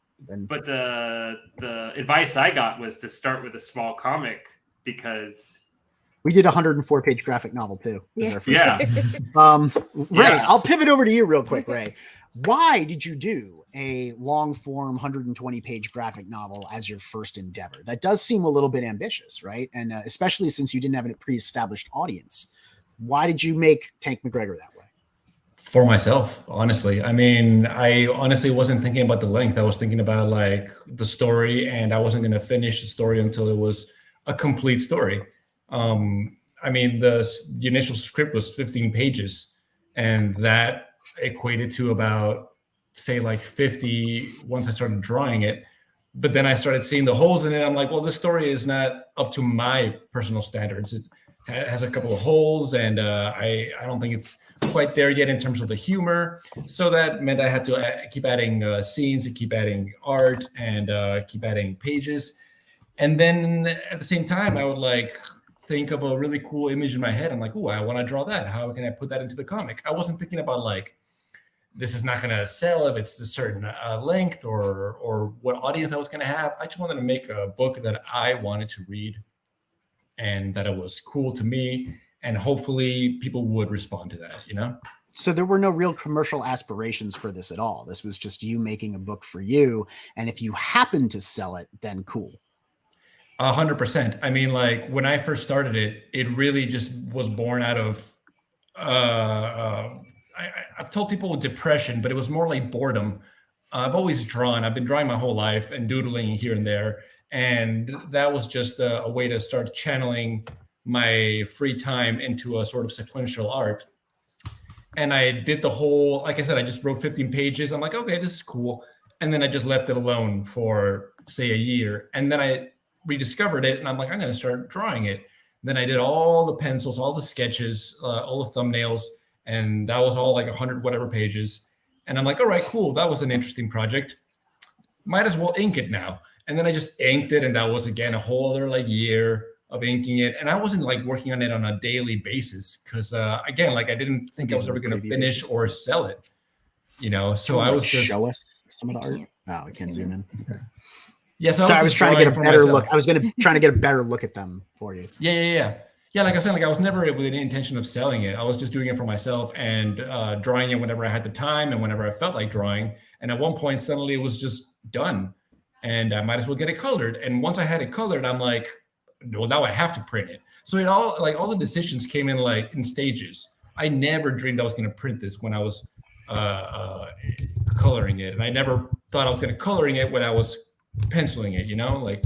But the advice I got was to start with a small comic, because we did a 104-page graphic novel too. Yeah. Ray, I'll pivot over to you real quick, Ray. Why did you do a long form 120-page graphic novel as your first endeavor? That does seem a little bit ambitious, right? And especially since you didn't have a pre-established audience. Why did you make Tank McGregor that way? For myself, honestly. I mean, I honestly wasn't thinking about the length. I was thinking about like the story, and I wasn't going to finish the story until it was a complete story. I mean, the initial script was 15 pages, and that equated to about, say, like 50 once I started drawing it. But then I started seeing the holes in it. I'm like, well, this story is not up to my personal standards. It has a couple of holes, and I don't think it's quite there yet in terms of the humor. So that meant I had to keep adding scenes, and keep adding art, and keep adding pages. And then at the same time, I would like think of a really cool image in my head. I'm like, oh, I want to draw that. How can I put that into the comic? I wasn't thinking about like, this is not going to sell if it's a certain length or what audience I was going to have. I just wanted to make a book that I wanted to read and that it was cool to me and hopefully people would respond to that, you know? So there were no real commercial aspirations for this at all. This was just you making a book for you. And if you happen to sell it, then cool. 100%. I mean, like when I first started it, it really just was born out of, I've told people depression, but it was more like boredom. I've always drawn. I've been drawing my whole life and doodling here and there. And that was just a way to start channeling my free time into a sort of sequential art. And I did the whole, like I said, I just wrote 15 pages. I'm like, okay, this is cool. And then I just left it alone for, say, a year. And then I rediscovered it and I'm like, I'm going to start drawing it. Then I did all the pencils, all the sketches, all the thumbnails. And that was all like 100 whatever pages. And I'm like, all right, cool. That was an interesting project. Might as well ink it now. And then I just inked it. And that was, again, a whole other like year of inking it. And I wasn't like working on it on a daily basis because again, like I didn't think I was ever going to finish or sell it, you know? So I was just show us some of the art. Oh, I can't zoom in. Yeah. So I was trying to get a better look. I was trying to get a better look at them for you. Yeah. Like I said, like I was never with any intention of selling it. I was just doing it for myself and drawing it whenever I had the time and whenever I felt like drawing. And at one point, suddenly it was just done and I might as well get it colored. And once I had it colored, I'm like, well, now I have to print it. So it all the decisions came in like in stages. I never dreamed I was going to print this when I was coloring it. And I never thought I was going to coloring it when I was penciling it, you know, like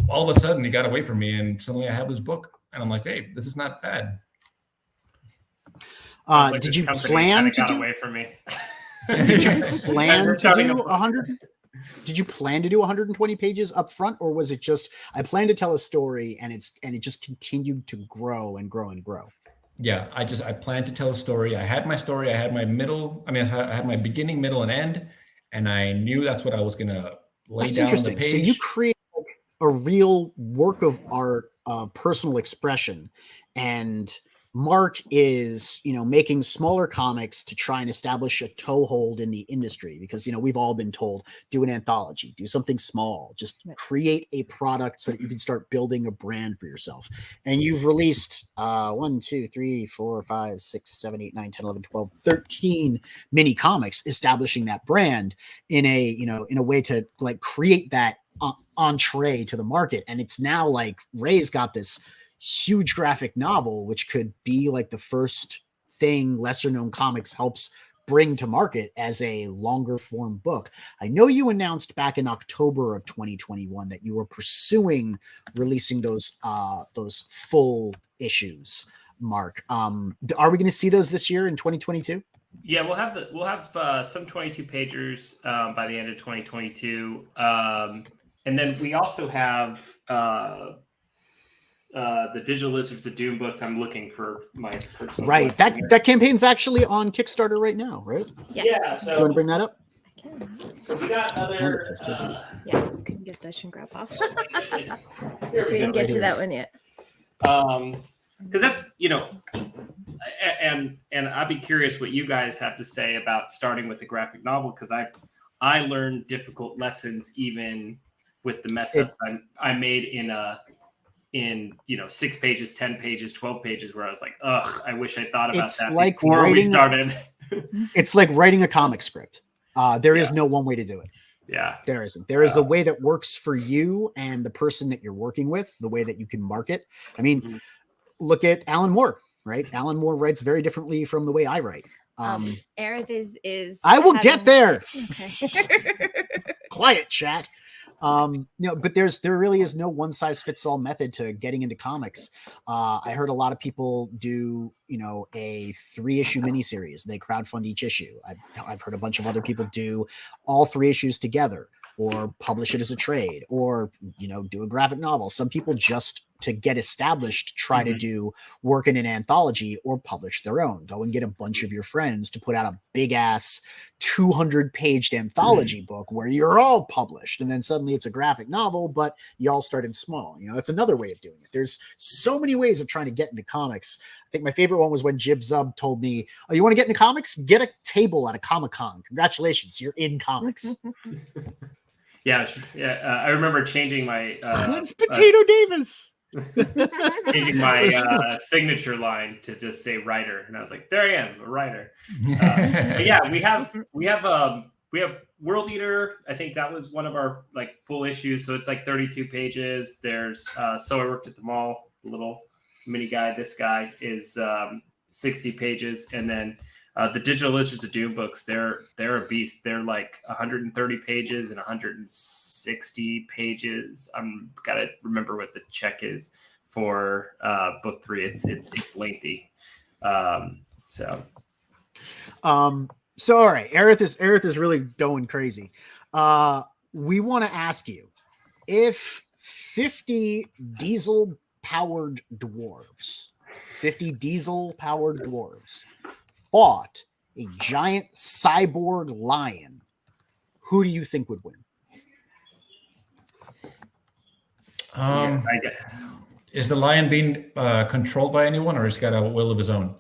all of a sudden it got away from me and suddenly I have this book and I'm like, hey, this is not bad. Like did you company plan to got do away from me? Did you plan to do 100? Did you plan to do 120 pages up front, or was it just I plan to tell a story and it just continued to grow and grow and grow? Yeah, I planned to tell a story. I had my story. I had my middle. I mean, I had my beginning, middle, and end, and I knew that's what I was gonna lay down on the page. So you create a real work of art, of personal expression, and Mark is, making smaller comics to try and establish a toehold in the industry because, we've all been told, do an anthology, do something small, just create a product so that you can start building a brand for yourself. And you've released 1, 2, 3, 4, 5, 6, 7, 8, 9, 10, 11, 12, 13 mini comics establishing that brand in a way to like create that entree to the market. And it's now like Ray's got this huge graphic novel, which could be like the first thing lesser known comics helps bring to market as a longer form book. I know you announced back in October of 2021 that you were pursuing releasing those full issues, Mark. Are we going to see those this year in 2022? Yeah, we'll have some 22 pagers by the end of 2022. And then we also have the Digital Lizards of Doom books. I'm looking for my personal right. That campaign's actually on Kickstarter right now, right? Yes. Yeah. So you want to bring that up? I can. So we got other. Yeah, you can get that and grab off. Here We we didn't go. get to that one yet. Because that's and I'd be curious what you guys have to say about starting with the graphic novel because I learned difficult lessons even with the mess ups I made in 6 pages, 10 pages, 12 pages where I was like, ugh, I wish I thought about that before we started. It's like writing a comic script. There is no one way to do it. Yeah. There isn't. There is the way that works for you and the person that you're working with, the way that you can market. I mean, look at Alan Moore, right? Alan Moore writes very differently from the way I write. Aerith is I will get there. Okay. Quiet, chat. But there really is no one size fits all method to getting into comics. I heard a lot of people do, a 3-issue miniseries. They crowdfund each issue. I've heard a bunch of other people do all 3 issues together or publish it as a trade or, do a graphic novel. Some people just to get established, try to do work in an anthology or publish their own. Go and get a bunch of your friends to put out a big ass 200-page anthology book where you're all published. And then suddenly it's a graphic novel, but you all started small. That's another way of doing it. There's so many ways of trying to get into comics. I think my favorite one was when Jib Zub told me, oh, you want to get into comics? Get a table at a Comic-Con. Congratulations. You're in comics. Yeah. I remember changing my it's Potato Davis. changing my signature line to just say writer, and I was like, there I am, a writer. But yeah, we have World Eater. I think that was one of our like full issues, so it's like 32 pages. There's So I Worked at the Mall, the little mini guy. This guy is 60 pages, and then the Digital Lizards of Doom books, they're a beast. They're like 130 pages and 160 pages. I'm gotta remember what the check is for book 3. It's lengthy. So all right, Aerith is really going crazy. We want to ask you if 50 diesel powered dwarves fought a giant cyborg lion, who do you think would win? Is the lion being controlled by anyone, or has he got a will of his own?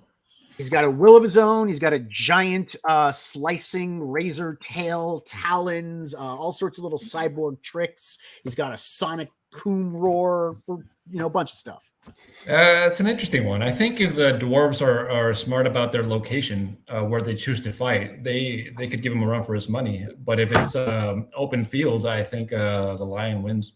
He's got a will of his own. He's got a giant slicing razor tail, talons, all sorts of little cyborg tricks. He's got a sonic coom roar, a bunch of stuff. It's an interesting one. I think if the dwarves are smart about their location where they choose to fight, they could give him a run for his money. But if it's open field, I think the lion wins.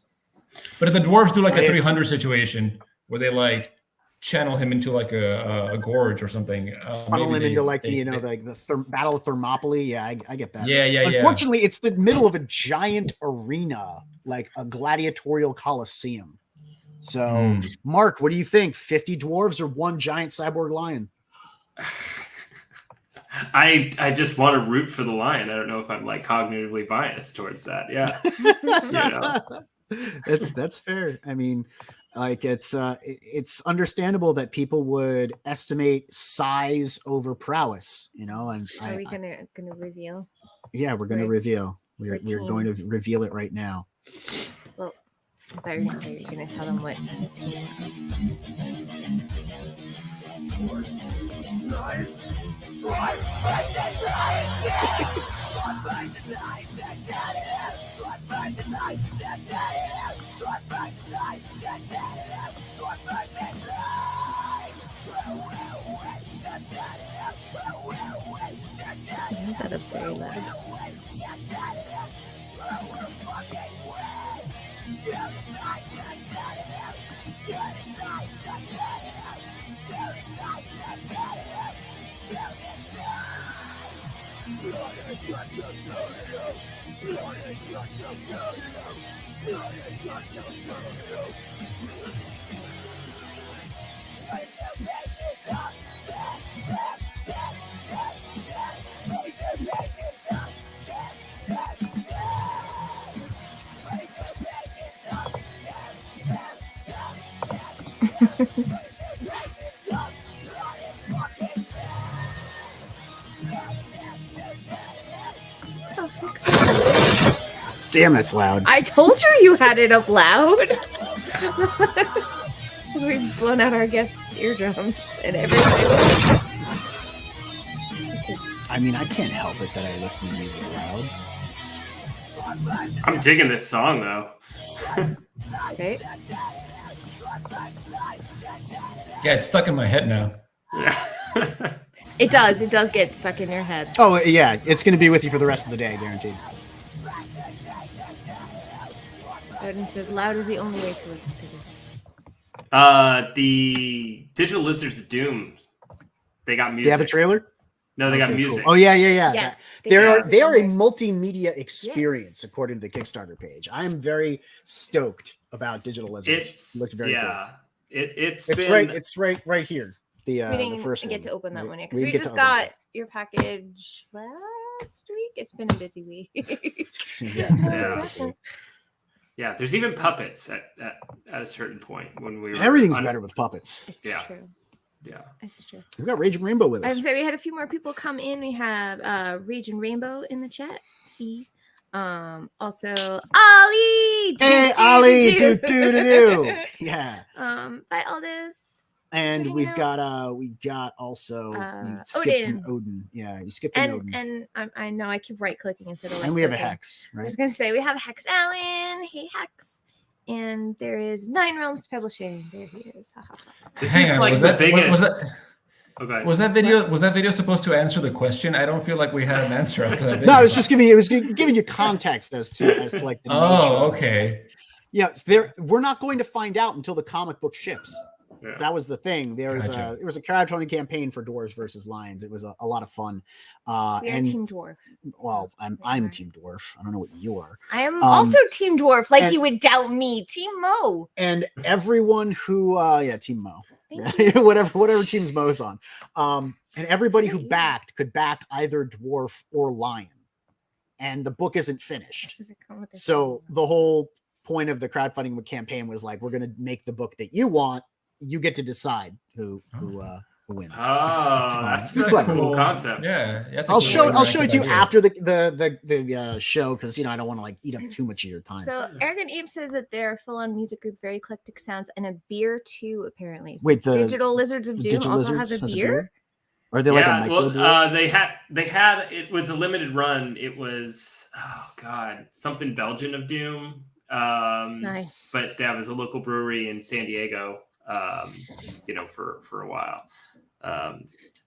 But if the dwarves do like a 300 situation where they like channel him into like a gorge or something, funnel him into like the Battle of Thermopylae. Yeah, I get that. Yeah. Unfortunately, it's the middle of a giant arena, like a gladiatorial coliseum. So, Mark, what do you think? 50 dwarves or one giant cyborg lion? I just want to root for the lion. I don't know if I'm like cognitively biased towards that. Yeah. That's fair. I mean, like it's understandable that people would estimate size over prowess, and are we gonna reveal? Yeah, we're gonna reveal. We're going to reveal it right now. Well, I thought you were going to tell them what team. That up very loud. Damn, that's loud. I told you had it up loud. We've blown out our guests' eardrums and everything. I mean, I can't help it that I listen to music loud. I'm digging this song though. Okay. Yeah, it's stuck in my head now. Yeah. It does get stuck in your head. Oh yeah, it's going to be with you for the rest of the day, guaranteed. And says loud is the only way to listen to this. The Digital Lizards of Doom, they got music. They have a trailer? No, they got music. Cool. Oh yeah. Yes. They are a multimedia experience, according to the Kickstarter page. I'm very stoked about Digital Lizards. It looked very cool. It's right here. We didn't get to open that one yet because we just got your package last week. It's been a busy week. Yeah, there's even puppets at a certain point when we were everything's better with puppets. It's true. Yeah, it's true. We've got Raging Rainbow with us. I was say we had a few more people come in. We have Raging Rainbow in the chat. Also Ollie. Hey Ollie, do. Yeah. Bye Aldous. And we got also you skipped an Odin. Yeah, you skipped an Odin. And I know I keep right clicking instead of like. And we have a Hex, right? I was gonna say we have Hex Allen. Hey Hex. And there is Nine Realms Publishing. There he is. Ha, ha, ha. This Hang is on, like was the that- biggest. was Was that video supposed to answer the question? I don't feel like we had an answer after that video. No, I was just giving you context as to like the nature. Oh, okay. Yeah, we're not going to find out until the comic book ships. Yeah. So that was the thing. There was Gotcha. a crowdfunding campaign for Dwarves versus Lions. It was a lot of fun. We are And Team Dwarf. well, I'm Team Dwarf. I don't know what you are. I am also Team Dwarf, like and- you would doubt me. Team Mo. And everyone who Team Mo. Thank you. whatever teams Mo's on. And everybody who backed could back either Dwarf or Lion. And the book isn't finished. Does it come with a So the whole point of the crowdfunding campaign was like, we're going to make the book that you want. You get to decide who wins. Oh, that's He's really clever. cool concept. Yeah, that's a I'll cool show it to you idea. after the show, because I don't want to like eat up too much of your time. So Arrogant Ape says that they're a full-on music group, very eclectic sounds, and a beer too, apparently. So Wait, the Digital Lizards of Doom Digital also Lizards has a beer? Are they like a Yeah, micro beer? well, they had it was a limited run. It was something Belgian of Doom. Nice. But that was a local brewery in San Diego. For a while.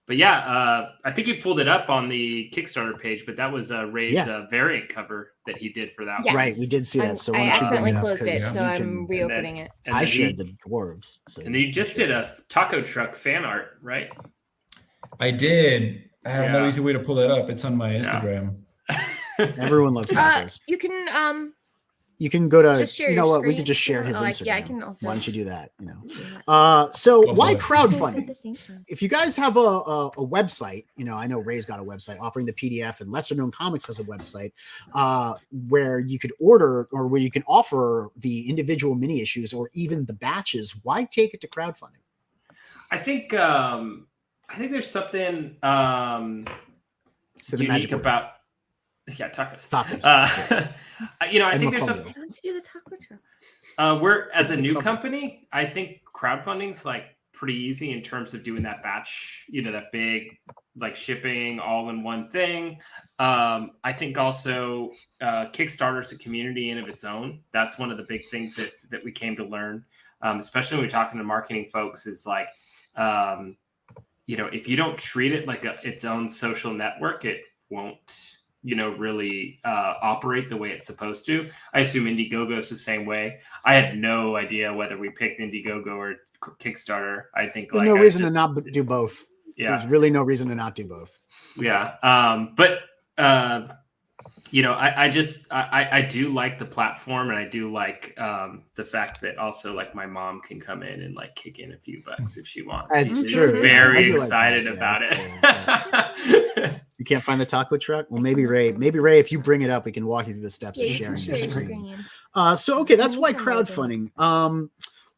But yeah, I think you pulled it up on the Kickstarter page, but that was Ray's variant cover that he did for that Yes. one. Right, we did see that. So why I don't you bring accidentally it up, closed it, 'cause so you I'm can- reopening it. And I then shared the dwarves. So and you just did a taco truck fan art, right? I did. I have no Yeah. easy way to pull that up. It's on my Instagram. everyone loves tacos. You can You can go to. just share You know your what? We screen. could just share his Oh, Instagram. yeah, I can also. Why don't you do that? do that. So Oh, why boy. crowdfunding? At the same time. If you guys have a website, I know Ray's got a website offering the PDF, and Lesser Known Comics has a website where you could order or where you can offer the individual mini issues or even the batches. Why take it to crowdfunding? I think there's something So the unique magic word. about tacos. Tacos. I think there's Mofongo. some. Let's do the taco truck. We're as It's a the new cover. company. I think crowdfunding's like pretty easy in terms of doing that batch. That big like shipping all in one thing. I think also Kickstarter's a community in of its own. That's one of the big things that we came to learn, especially when we're talking to marketing folks. Is like, if you don't treat it like its own social network, it won't really operate the way it's supposed to. I assume Indiegogo's the same way. I had no idea whether we picked Indiegogo or Kickstarter. I think There's no reason to not do both. Yeah, There's really no reason to not do both. yeah. I do like the platform, and I do like the fact that also like my mom can come in and like kick in a few bucks if she wants. That's She's true. very I do like excited that. about Yeah, it. You can't find the taco truck? Well, maybe Ray, if you bring it up, we can walk you through the steps Yeah, of you can sharing your share your screen. screen. So okay, that's Me why too, Megan. crowdfunding.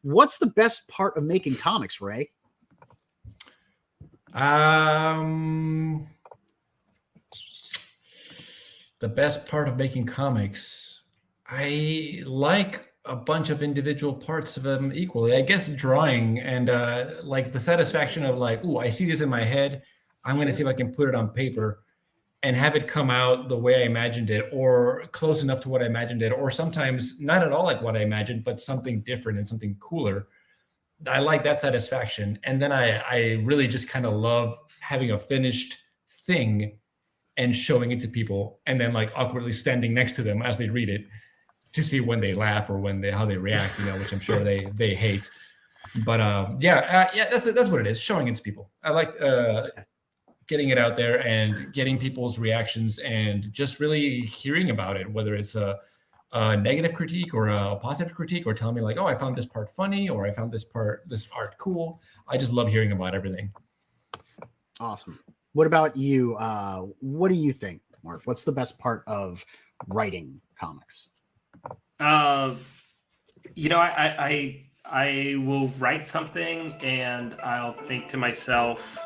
What's the best part of making comics, Ray? The best part of making comics, I like a bunch of individual parts of them equally. I guess drawing and like the satisfaction of like, oh, I see this in my head. I'm going to see if I can put it on paper and have it come out the way I imagined it, or close enough to what I imagined it, or sometimes not at all like what I imagined, but something different and something cooler. I like that satisfaction. And then I really just kind of love having a finished thing and showing it to people, and then like awkwardly standing next to them as they read it to see when they laugh or how they react, which I'm sure they hate. But that's what it is, showing it to people. I like getting it out there and getting people's reactions and just really hearing about it, whether it's a negative critique or a positive critique, or telling me like, oh, I found this part funny, or I found this art cool. I just love hearing about everything. Awesome. What about you? What do you think, Mark? What's the best part of writing comics? I will write something and I'll think to myself,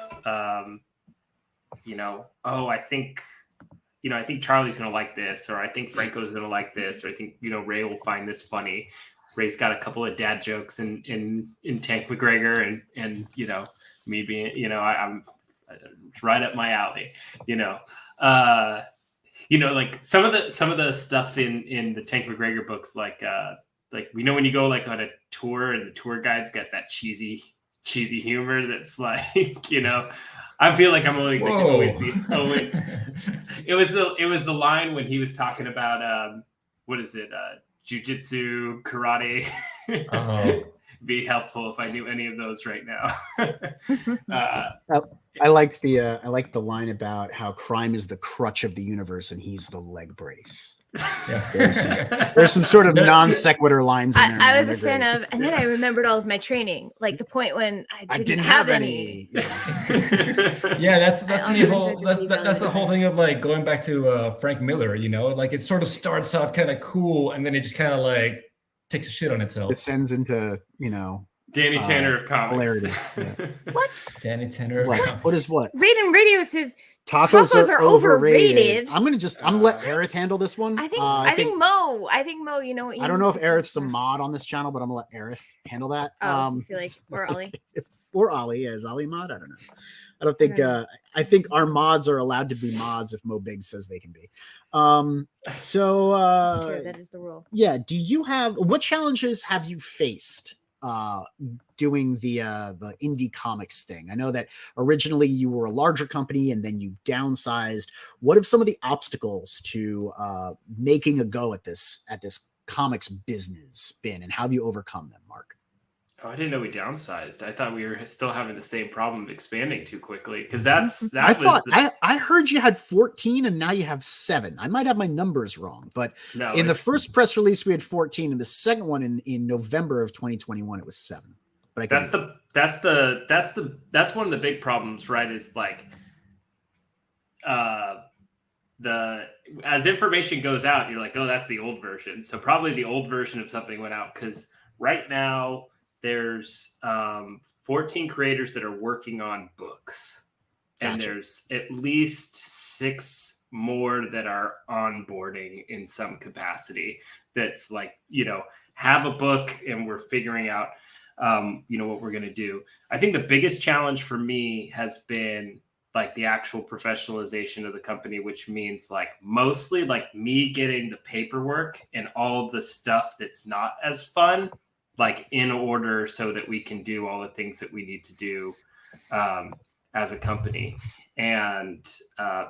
I think Charlie's going to like this, or I think Franco's going to like this, or I think, Ray will find this funny. Ray's got a couple of dad jokes in Tank McGregor, and me being, I'm right up my alley, like some of the stuff in the Tank McGregor books, like like, you know, when you go like on a tour and the tour guide's got that cheesy humor that's like, you know, I feel like I'm only like always the only. It was the line when he was talking about what is it, jujitsu, karate. Oh. Be helpful if I knew any of those right now. I like the line about how crime is the crutch of the universe and he's the leg brace. Yeah. There's some sort of non sequitur lines in there. I was a fan of, and then I remembered all of my training, like the point when I didn't have any. Yeah, that's the whole thing of like going back to Frank Miller. You know, like it sort of starts out kind of cool, and then it just kind of like takes a shit on itself. Descends into, you know, Danny Tanner of comics. Yeah. What? Danny Tanner. What is what? Raiden Radio says Tacos are overrated. I'm gonna let What? Aerith handle this one. I think Mo. You know what? I don't know if Aerith's a mod on this channel, but I'm gonna let Aerith handle that. I feel like, or Ollie. Or Ollie, is Ollie mod? I don't know. I don't think. I think our mods are allowed to be mods if Mo Big says they can be. That's true. That is the rule. Yeah. What challenges have you faced doing the indie comics thing? I know that originally you were a larger company and then you downsized. What have some of the obstacles to making a go at this comics business been, and how have you overcome them, Mark? Oh, I didn't know we downsized. I thought we were still having the same problem of expanding too quickly, because I heard you had 14 and now you have 7. I might have my numbers wrong, but no, in the first press release we had 14, and the second one in November of 2021 it was 7. But that's one of the big problems, right? Is like as information goes out, you're like, oh, that's the old version. So probably the old version of something went out, because right now there's 14 creators that are working on books. Gotcha. And there's at least 6 more that are onboarding in some capacity. That's like, you know, have a book and we're figuring out, you know, what we're going to do. I think the biggest challenge for me has been like the actual professionalization of the company, which means like mostly like me getting the paperwork and all of the stuff that's not as fun, like in order, so that we can do all the things that we need to do as a company. And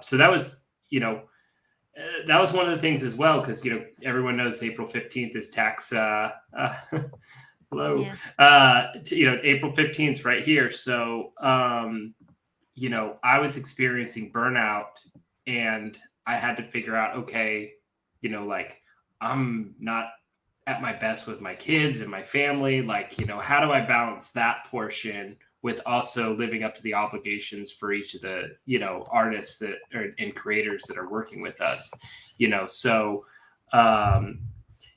so that was, you know, that was one of the things as well, because, you know, everyone knows April 15th is tax hello. Yeah. You know, April 15th is right here. So you know, I was experiencing burnout, and I had to figure out, okay, you know, like I'm not at my best with my kids and my family. Like, you know, how do I balance that portion with also living up to the obligations for each of the, you know, artists that are and creators that are working with us, you know? So,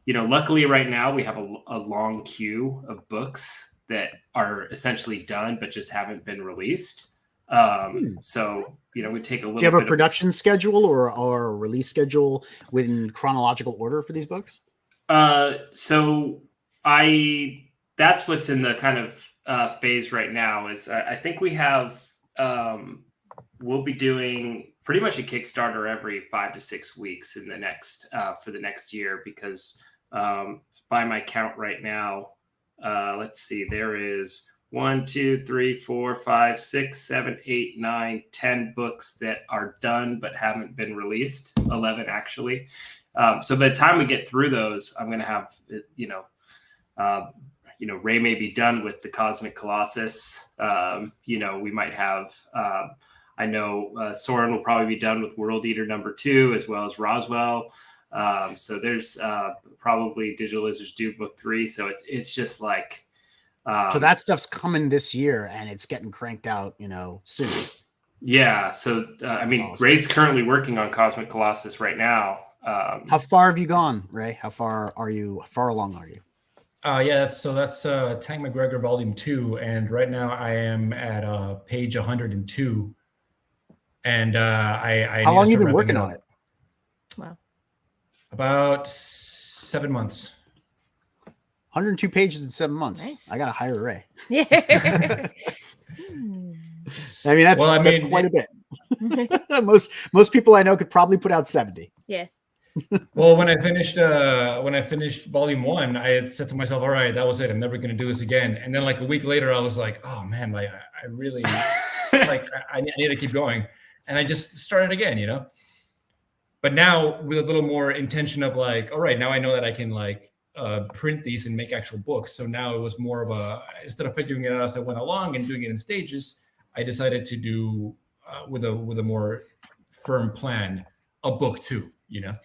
you know, luckily right now we have a long queue of books that are essentially done, but just haven't been released. So, you know, we take a little. Do you have a production schedule or a release schedule within chronological order for these books? So that's what's in the kind of phase right now is I think we have, we'll be doing pretty much a Kickstarter every 5 to 6 weeks in the next, for the next year, because by my count right now, let's see, there is 1, 2, 3, 4, 5, 6, 7, 8, 9, 10 books that are done but haven't been released. 11 actually. So by the time we get through those, I'm going to have, you know, Ray may be done with the Cosmic Colossus. You know, we might have, I know Soren will probably be done with World Eater #2, as well as Roswell. So there's probably Digital Lizards do book 3. So it's just like, so that stuff's coming this year and it's getting cranked out, you know, soon. Yeah. So, I mean, awesome. Ray's currently working on Cosmic Colossus right now. How far have you gone, Ray? How far along are you? Yeah, so that's Tank McGregor Volume 2, and right now I am at page 102. And I how long have you been working on it? Wow, about 7 months. 102 pages in 7 months. Nice. I gotta hire Ray. Yeah. I mean, that's quite a bit. most people I know could probably put out 70. Yeah. Well, when I finished volume 1, I had said to myself, all right, that was it. I'm never going to do this again. And then like a week later, I was like, oh man, like I really like I need to keep going. And I just started again, you know. But now with a little more intention of like, all right, now I know that I can like print these and make actual books. So now it was more of a, instead of figuring it out as I went along and doing it in stages, I decided to do with a more firm plan, a book 2, you know.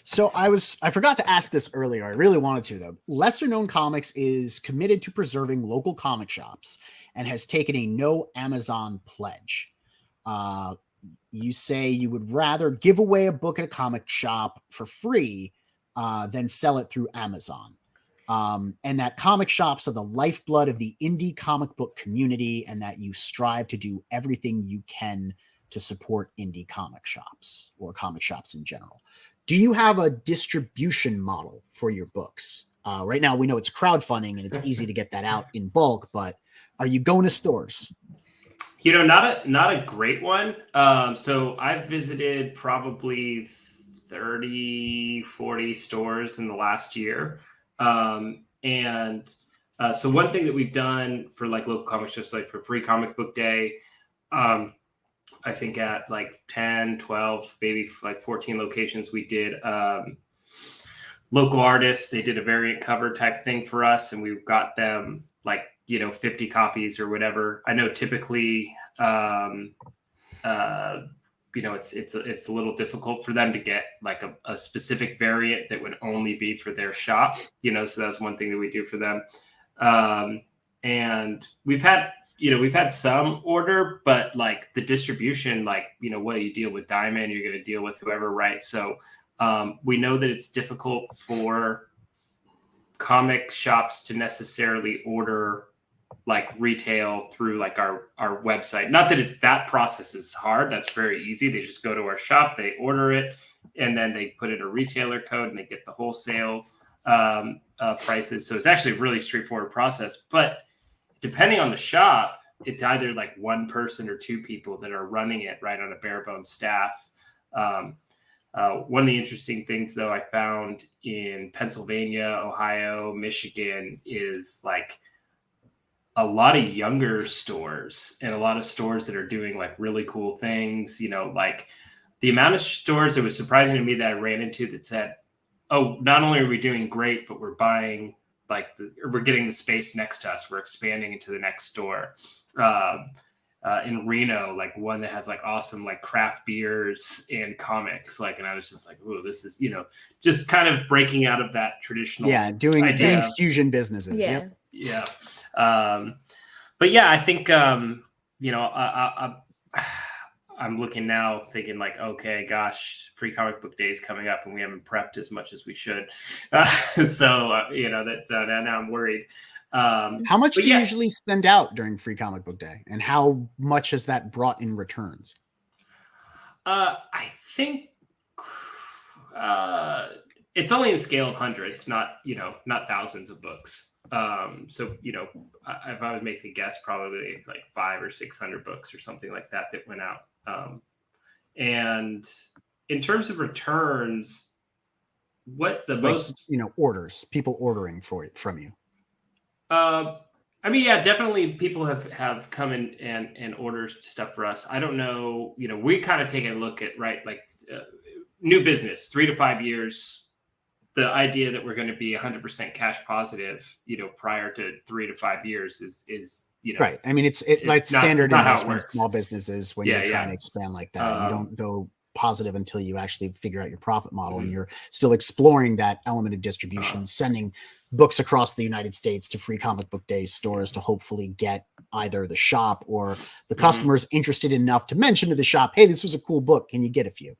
So I forgot to ask this earlier. I really wanted to, though. Lesser Known Comics is committed to preserving local comic shops and has taken a no Amazon pledge. You say you would rather give away a book at a comic shop for free than sell it through Amazon. And that comic shops are the lifeblood of the indie comic book community, and that you strive to do everything you can to support indie comic shops or comic shops in general. Do you have a distribution model for your books? Right now, we know it's crowdfunding and it's easy to get that out in bulk, but are you going to stores? You know, not a great one. So I've visited probably 30, 40 stores in the last year. So one thing that we've done for like local comic shops, like for Free Comic Book Day, I think at like 10, 12, maybe like 14 locations, we did local artists. They did a variant cover type thing for us, and we got them like, 50 copies or whatever. I know typically, it's a little difficult for them to get like a specific variant that would only be for their shop, so that's one thing that we do for them. And we've had some order, but like the distribution, like, what do you deal with Diamond? You're going to deal with whoever, right? So we know that it's difficult for comic shops to necessarily order like retail through like our website. Not that that process is hard. That's very easy. They just go to our shop, they order it, and then they put in a retailer code and they get the wholesale prices. So it's actually a really straightforward process. But depending on the shop, it's either like one person or two people that are running it right on a bare bones staff. One of the interesting things, though, I found in Pennsylvania, Ohio, Michigan is like a lot of younger stores and a lot of stores that are doing like really cool things. Like the amount of stores, it was surprising to me that I ran into that said, oh, not only are we doing great, but we're buying we're getting the space next to us. We're expanding into the next store. In Reno, like one that has like awesome like craft beers and comics, like, and I was just like, oh, this is, just kind of breaking out of that traditional doing fusion businesses. Yeah. Yeah. But yeah, I think I'm looking now thinking like, okay, gosh, Free Comic Book Day is coming up and we haven't prepped as much as we should. That's now I'm worried. How much do you usually send out during Free Comic Book Day, and how much has that brought in returns? I think it's only in scale of hundreds, not thousands of books. So if I would make the guess, probably like 500 or 600 books or something like that went out. And in terms of returns, what the most orders, people ordering from you? I mean, yeah, definitely people have come in and ordered stuff for us. I don't know, we kind of taking a look at, right, like new business, 3 to 5 years. The idea that we're going to be 100% cash positive, prior to 3 to 5 years is right. I mean, it's like standard investment small businesses when you're trying to expand like that. You don't go positive until you actually figure out your profit model, and you're still exploring that element of distribution, sending books across the United States to Free Comic Book Day stores to hopefully get either the shop or the customers interested enough to mention to the shop, hey, this was a cool book. Can you get a few?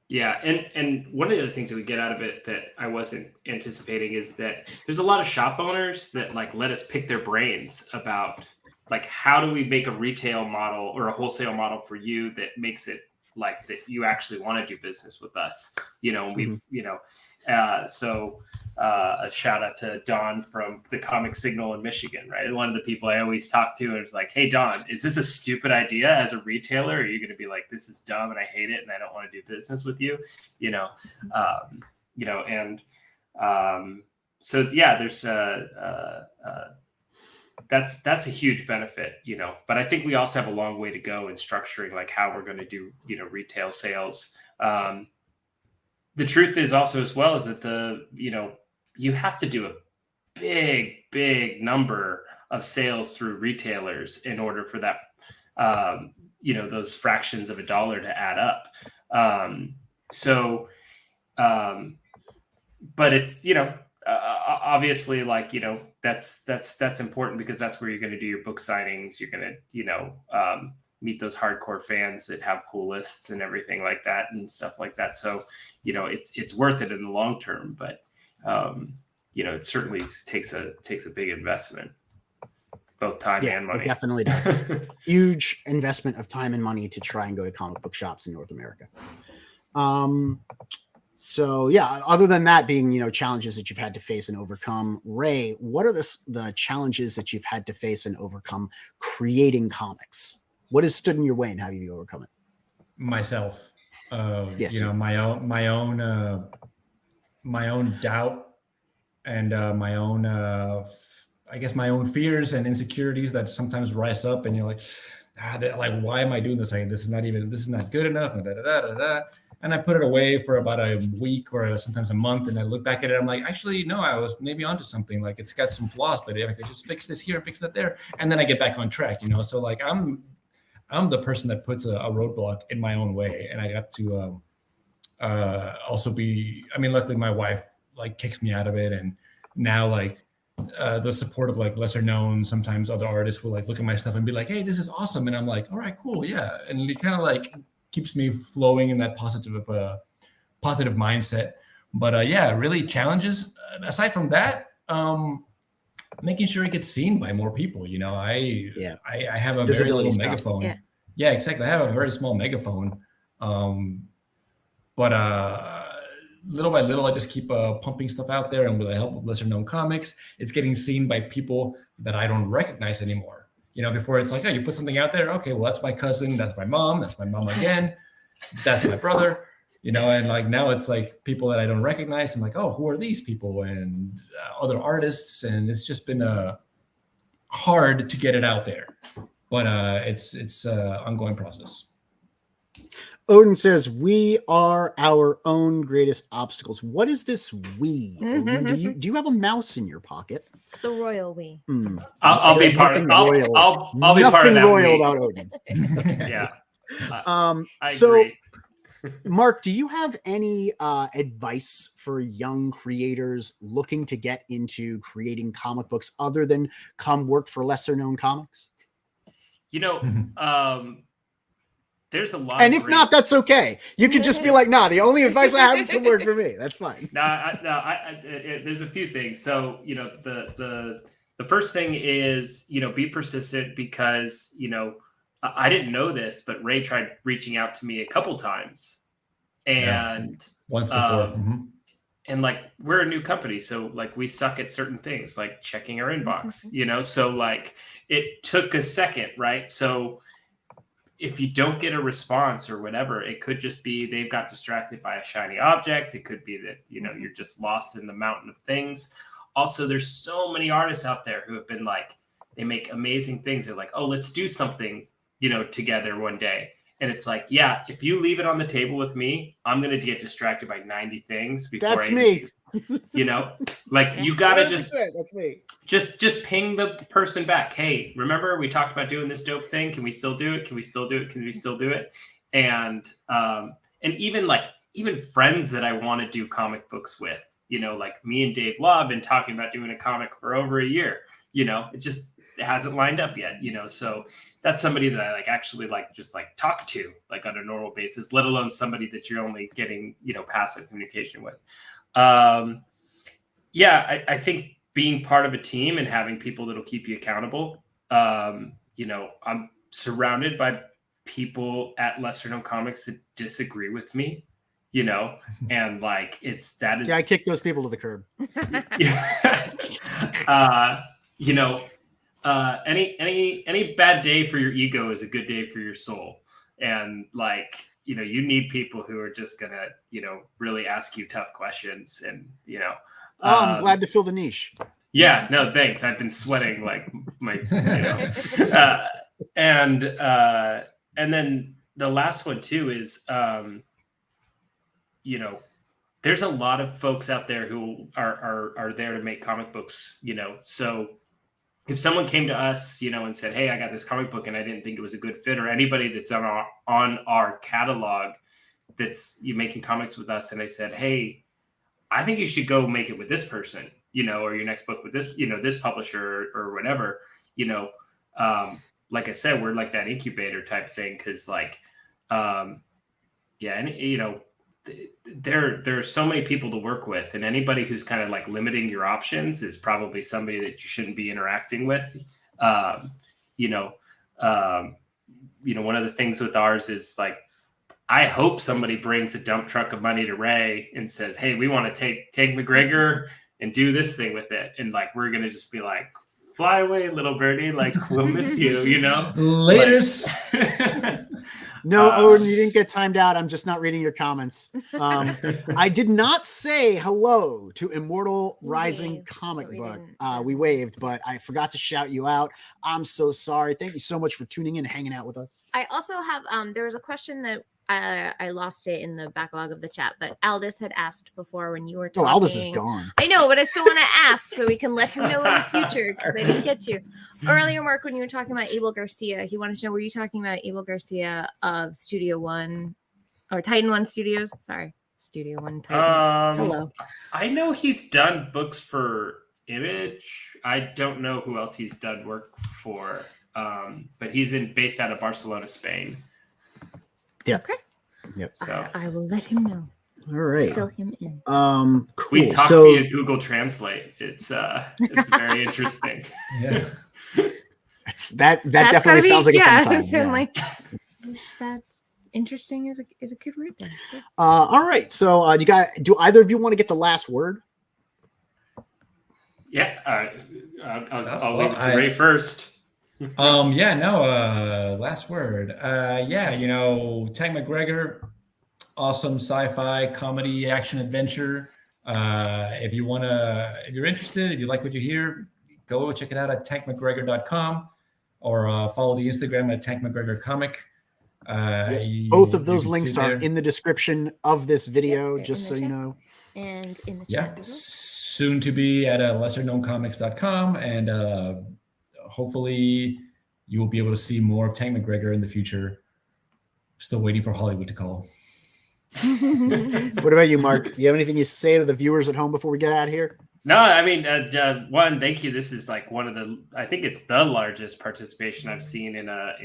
Yeah. And one of the other things that we get out of it that I wasn't anticipating is that there's a lot of shop owners that like let us pick their brains about like, how do we make a retail model or a wholesale model for you that makes it like that you actually want to do business with us, we've, a shout out to Don from the Comic Signal in Michigan, right? And one of the people I always talk to and is like, hey, Don, is this a stupid idea as a retailer? Are you going to be like, this is dumb and I hate it and I don't want to do business with you? So yeah, there's that's a huge benefit, but I think we also have a long way to go in structuring like how we're going to do, retail sales. The truth is also as well is that you have to do a big number of sales through retailers in order for that, those fractions of a dollar to add up. But it's, obviously like, that's important because that's where you're going to do your book signings. You're going to, meet those hardcore fans that have pull lists and everything like that and stuff like that. So, it's worth it in the long term, but, it certainly takes a big investment, both time and money. It definitely does. Huge investment of time and money to try and go to comic book shops in North America. So yeah, other than that being, challenges that you've had to face and overcome, Ray, what are the challenges that you've had to face and overcome creating comics? What has stood in your way and how do you overcome it? Myself, Yes. my own doubt and my own, I guess my own fears and insecurities that sometimes rise up and you're like, why am I doing this? This is not good enough. And I put it away for about a week or sometimes a month. And I look back at it. I'm like, actually, no, I was maybe onto something. Like it's got some flaws, but if I could just fix this here and fix that there. And then I get back on track, So like, I'm the person that puts a roadblock in my own way. And I got to also luckily my wife like kicks me out of it. And now like the support of like lesser known, sometimes other artists will like look at my stuff and be like, hey, this is awesome. And I'm like, all right, cool. Yeah. And it kind of like keeps me flowing in that positive mindset. But really challenges aside from that, making sure it gets seen by more people. I have a very little megaphone. Yeah, exactly. I have a very small megaphone. But little by little, I just keep pumping stuff out there. And with the help of lesser known comics, it's getting seen by people that I don't recognize anymore. Before it's like, oh, you put something out there. Okay, well, that's my cousin. That's my mom again. That's my brother. And like now it's like people that I don't recognize. I'm like, oh, who are these people? And other artists. And it's just been hard to get it out there. But it's an ongoing process. Odin says, we are our own greatest obstacles. What is this we? Odin? Do you have a mouse in your pocket? It's the royal we. I'll be part of I'll be part of that. Nothing royal about Odin. Yeah. I so agree. Mark, do you have any advice for young creators looking to get into creating comic books other than come work for lesser known comics? There's a lot. And if not, that's okay. You could just be like, nah, the only advice I have is to work for me. That's fine. There's a few things. So, the first thing is, be persistent because, I didn't know this, but Ray tried reaching out to me a couple times and once before. And like, we're a new company. So like we suck at certain things, like checking our inbox, so like it took a second, right? So if you don't get a response or whatever, it could just be they've got distracted by a shiny object. It could be that, you're just lost in the mountain of things. Also, there's so many artists out there who have been like, they make amazing things. They're like, oh, let's do something, together one day. And it's like, yeah, if you leave it on the table with me, I'm going to get distracted by 90 things before That's me. Like you got to that's me. Just ping the person back. Hey, remember we talked about doing this dope thing? Can we still do it? Can we still do it? Can we still do it? And even friends that I want to do comic books with, like me and Dave Law have been talking about doing a comic for over a year, it hasn't lined up yet, so that's somebody that I actually talk to on a normal basis, let alone somebody that you're only getting, passive communication with. I think being part of a team and having people that'll keep you accountable. I'm surrounded by people at lesser known comics that disagree with me, you know, and like Yeah, I kick those people to the curb. You know, any bad day for your ego is a good day for your soul. And like, you know, you need people who are just gonna, you know, really ask you tough questions. And, you know, I'm glad to fill the niche. Yeah, no, thanks. I've been sweating like my, you know, and then the last one too is, you know, there's a lot of folks out there who are there to make comic books, you know. So if someone came to us, you know, and said, "Hey, I got this comic book and I didn't think it was a good fit," or anybody that's on our catalog that's making comics with us, and they said, "Hey, I think you should go make it with this person," you know, or your next book with this, you know, this publisher or whatever, you know, like I said, we're like that incubator type thing. Cause like, yeah. And you know, there are so many people to work with, and anybody who's kind of like limiting your options is probably somebody that you shouldn't be interacting with. You know, one of the things with ours is like, I hope somebody brings a dump truck of money to Ray and says, "Hey, we want to take Tank McGregor and do this thing with it." And like, we're going to just be like, "Fly away, little birdie. Like, we'll miss you, you know?" Laters. Like, No, Odin, you didn't get timed out. I'm just not reading your comments. I did not say hello to Immortal Rising comic book. We waved, but I forgot to shout you out. I'm so sorry. Thank you so much for tuning in and hanging out with us. I also have there was a question that I lost it in the backlog of the chat, but Aldous had asked before when you were talking. Oh, Aldous is gone. I know, but I still want to ask so we can let him know in the future because I didn't get to. Earlier, Mark, when you were talking about Abel Garcia, he wanted to know, were you talking about Abel Garcia of Studio One or Titan One Studios? Sorry, Studio One Titans. Hello. I know he's done books for Image. I don't know who else he's done work for, but he's based out of Barcelona, Spain. Yeah. Okay. Yep. So I will let him know. All right. Fill him in. Cool. We talk via Google Translate. It's very interesting. Yeah. That definitely sounds like a fun time. So Yeah. like, that's interesting is a good word there. Yeah. All right. So do either of you want to get the last word? Yeah. I'll leave it to Ray first. Last word. Tank McGregor, awesome sci-fi comedy action adventure. If you're interested, if you like what you hear, go check it out at tankmcgregor.com or follow the Instagram at Tank McGregor Comic. Both of those links are in the description of this video, just so you know. And in the chat. Yeah, soon to be at lesserknowncomics.com, and hopefully you will be able to see more of Tank McGregor in the future. Still waiting for Hollywood to call. What about you, Mark? Do you have anything you say to the viewers at home before we get out of here? No, I mean, one, thank you. This is like I think it's the largest participation I've seen in a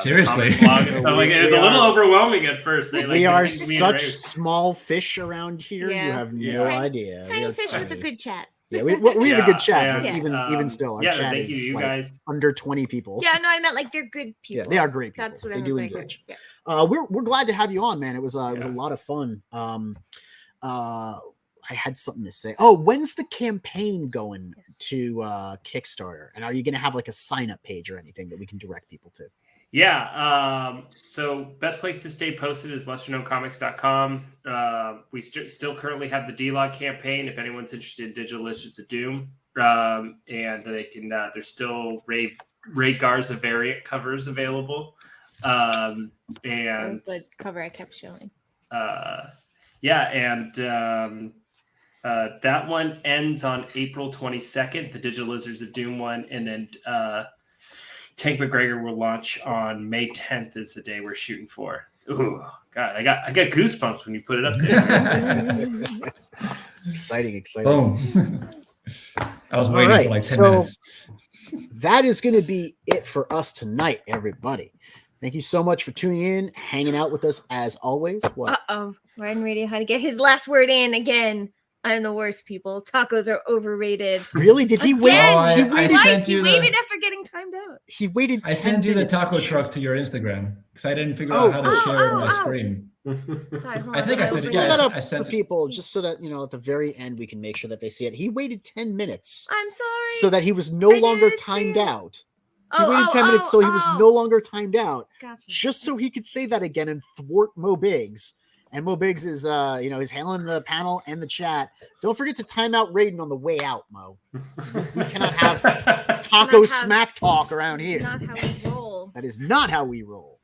seriously comic blog and stuff like it. It was a little overwhelming at first. We are such small fish around here. Yeah. You have no idea. Tiny fish with a good chat. Yeah, we have a good chat, but Yeah. even still, our chat is like guys. under 20 people. Yeah, no, I meant like they're good people. Yeah, they are great people. That's what they I do meant. engage. Yeah. We're glad to have you on, man. It was a lot of fun. I had something to say. Oh, when's the campaign going to Kickstarter? And are you going to have like a sign up page or anything that we can direct people to? Yeah. So best place to stay posted is lesserknowncomics.com. We still currently have the D-Log campaign. If anyone's interested in Digital Lizards of Doom, and they can, there's still Rey Garza variant covers available. And that was the cover I kept showing. That one ends on April 22nd, the Digital Lizards of Doom one, and then Tank McGregor will launch on May 10th is the day we're shooting for. Ooh, God, I got goosebumps when you put it up there. Exciting. Boom. I was waiting for like 10 minutes. That is going to be it for us tonight, everybody. Thank you so much for tuning in, hanging out with us as always. What? Ryan Radio had to get his last word in again. I'm the worst, people. Tacos are overrated. Really? Did he wait? Again, Oh, I he sent waited. Twice, he you the- waited after getting timed out. He waited. I 10 sent you the minutes. taco truck to your Instagram because I didn't figure Oh, out how to oh, share oh, my oh. screen. Sorry, hold I on, think I let me said open it, yeah, Pull that up I sent for it. people just so that at the very end we can make sure that they see it. He waited 10 minutes I'm sorry. so that he was no I longer didn't see timed it. out. He waited 10 minutes so he was no longer timed out, Gotcha. just so he could say that again and thwart Mo Biggs. And Mo Biggs is he's handling the panel and the chat. Don't forget to time out Raiden on the way out, Mo. We cannot have taco smack talk around here. Not how we roll. That is not how we roll.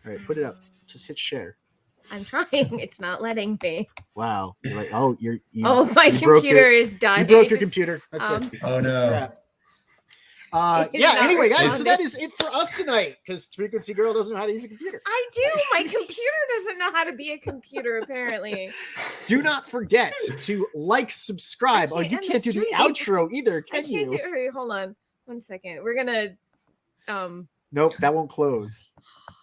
All right, put it up. Just hit share. I'm trying. It's not letting me. Wow. You're like, oh, you My you broke computer your- is dying. You broke your Just- computer. That's it. Oh no. Yeah. It is Yeah, not anyway, guys, so responding. that is it for us tonight because Frequency Girl doesn't know how to use a computer. I do. My computer doesn't know how to be a computer, apparently. Do not forget to like, subscribe. I Oh, can't you end can't the do the stream. outro either, I can can't you? do hurry, hold on. 1 second. We're gonna Nope, that won't close.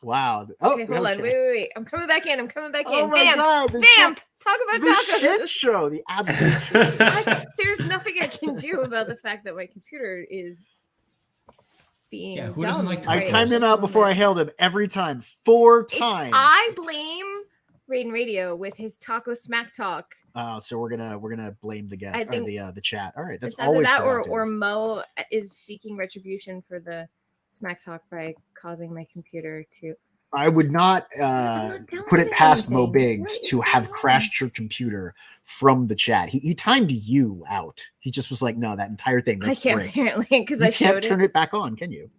Wow. Oh, okay, hold on. Wait. I'm coming back in. Oh my Vamp. god. Vamp. Talk about The tacos. shit show. The absolute shit show. There's nothing I can do about the fact that my computer is being Yeah, who doesn't dumb like I right timed at him this out before I moment. hailed him every time. 4 times. I blame Raiden Radio with his taco smack talk. So we're gonna blame the guest I or think the chat. All right, that's It's either always that productive. or Mo is seeking retribution for the smack talk by causing my computer to. I would not not put it downloading past Mo anything. Biggs What is to have going on? crashed your computer from the chat. He timed you out. He just was like, no, that entire thing. I That's can't great. apparently because You I can't showed turn it. it back on, can you?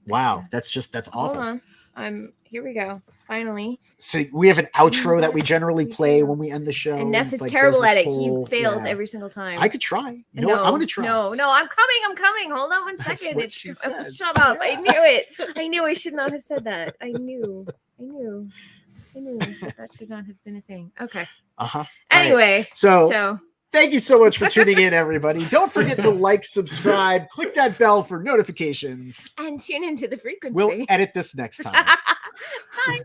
Wow, that's Hold awful. on. Here we go. Finally. So we have an outro that we generally We play do. when we end the show. And Neff is like, terrible does at this it. whole- He fails yeah. every single time. I could try. You know what? I'm gonna try. No, I'm coming. Hold on 1 That's second. what she says. Shut up. Yeah. I knew it. I knew I should not have said that. I knew that should not have been a thing. Okay. Uh-huh. All right. Anyway, So thank you so much for tuning in, everybody. Don't forget to like, subscribe, click that bell for notifications. and tune into the frequency. We'll edit this next time. Bye.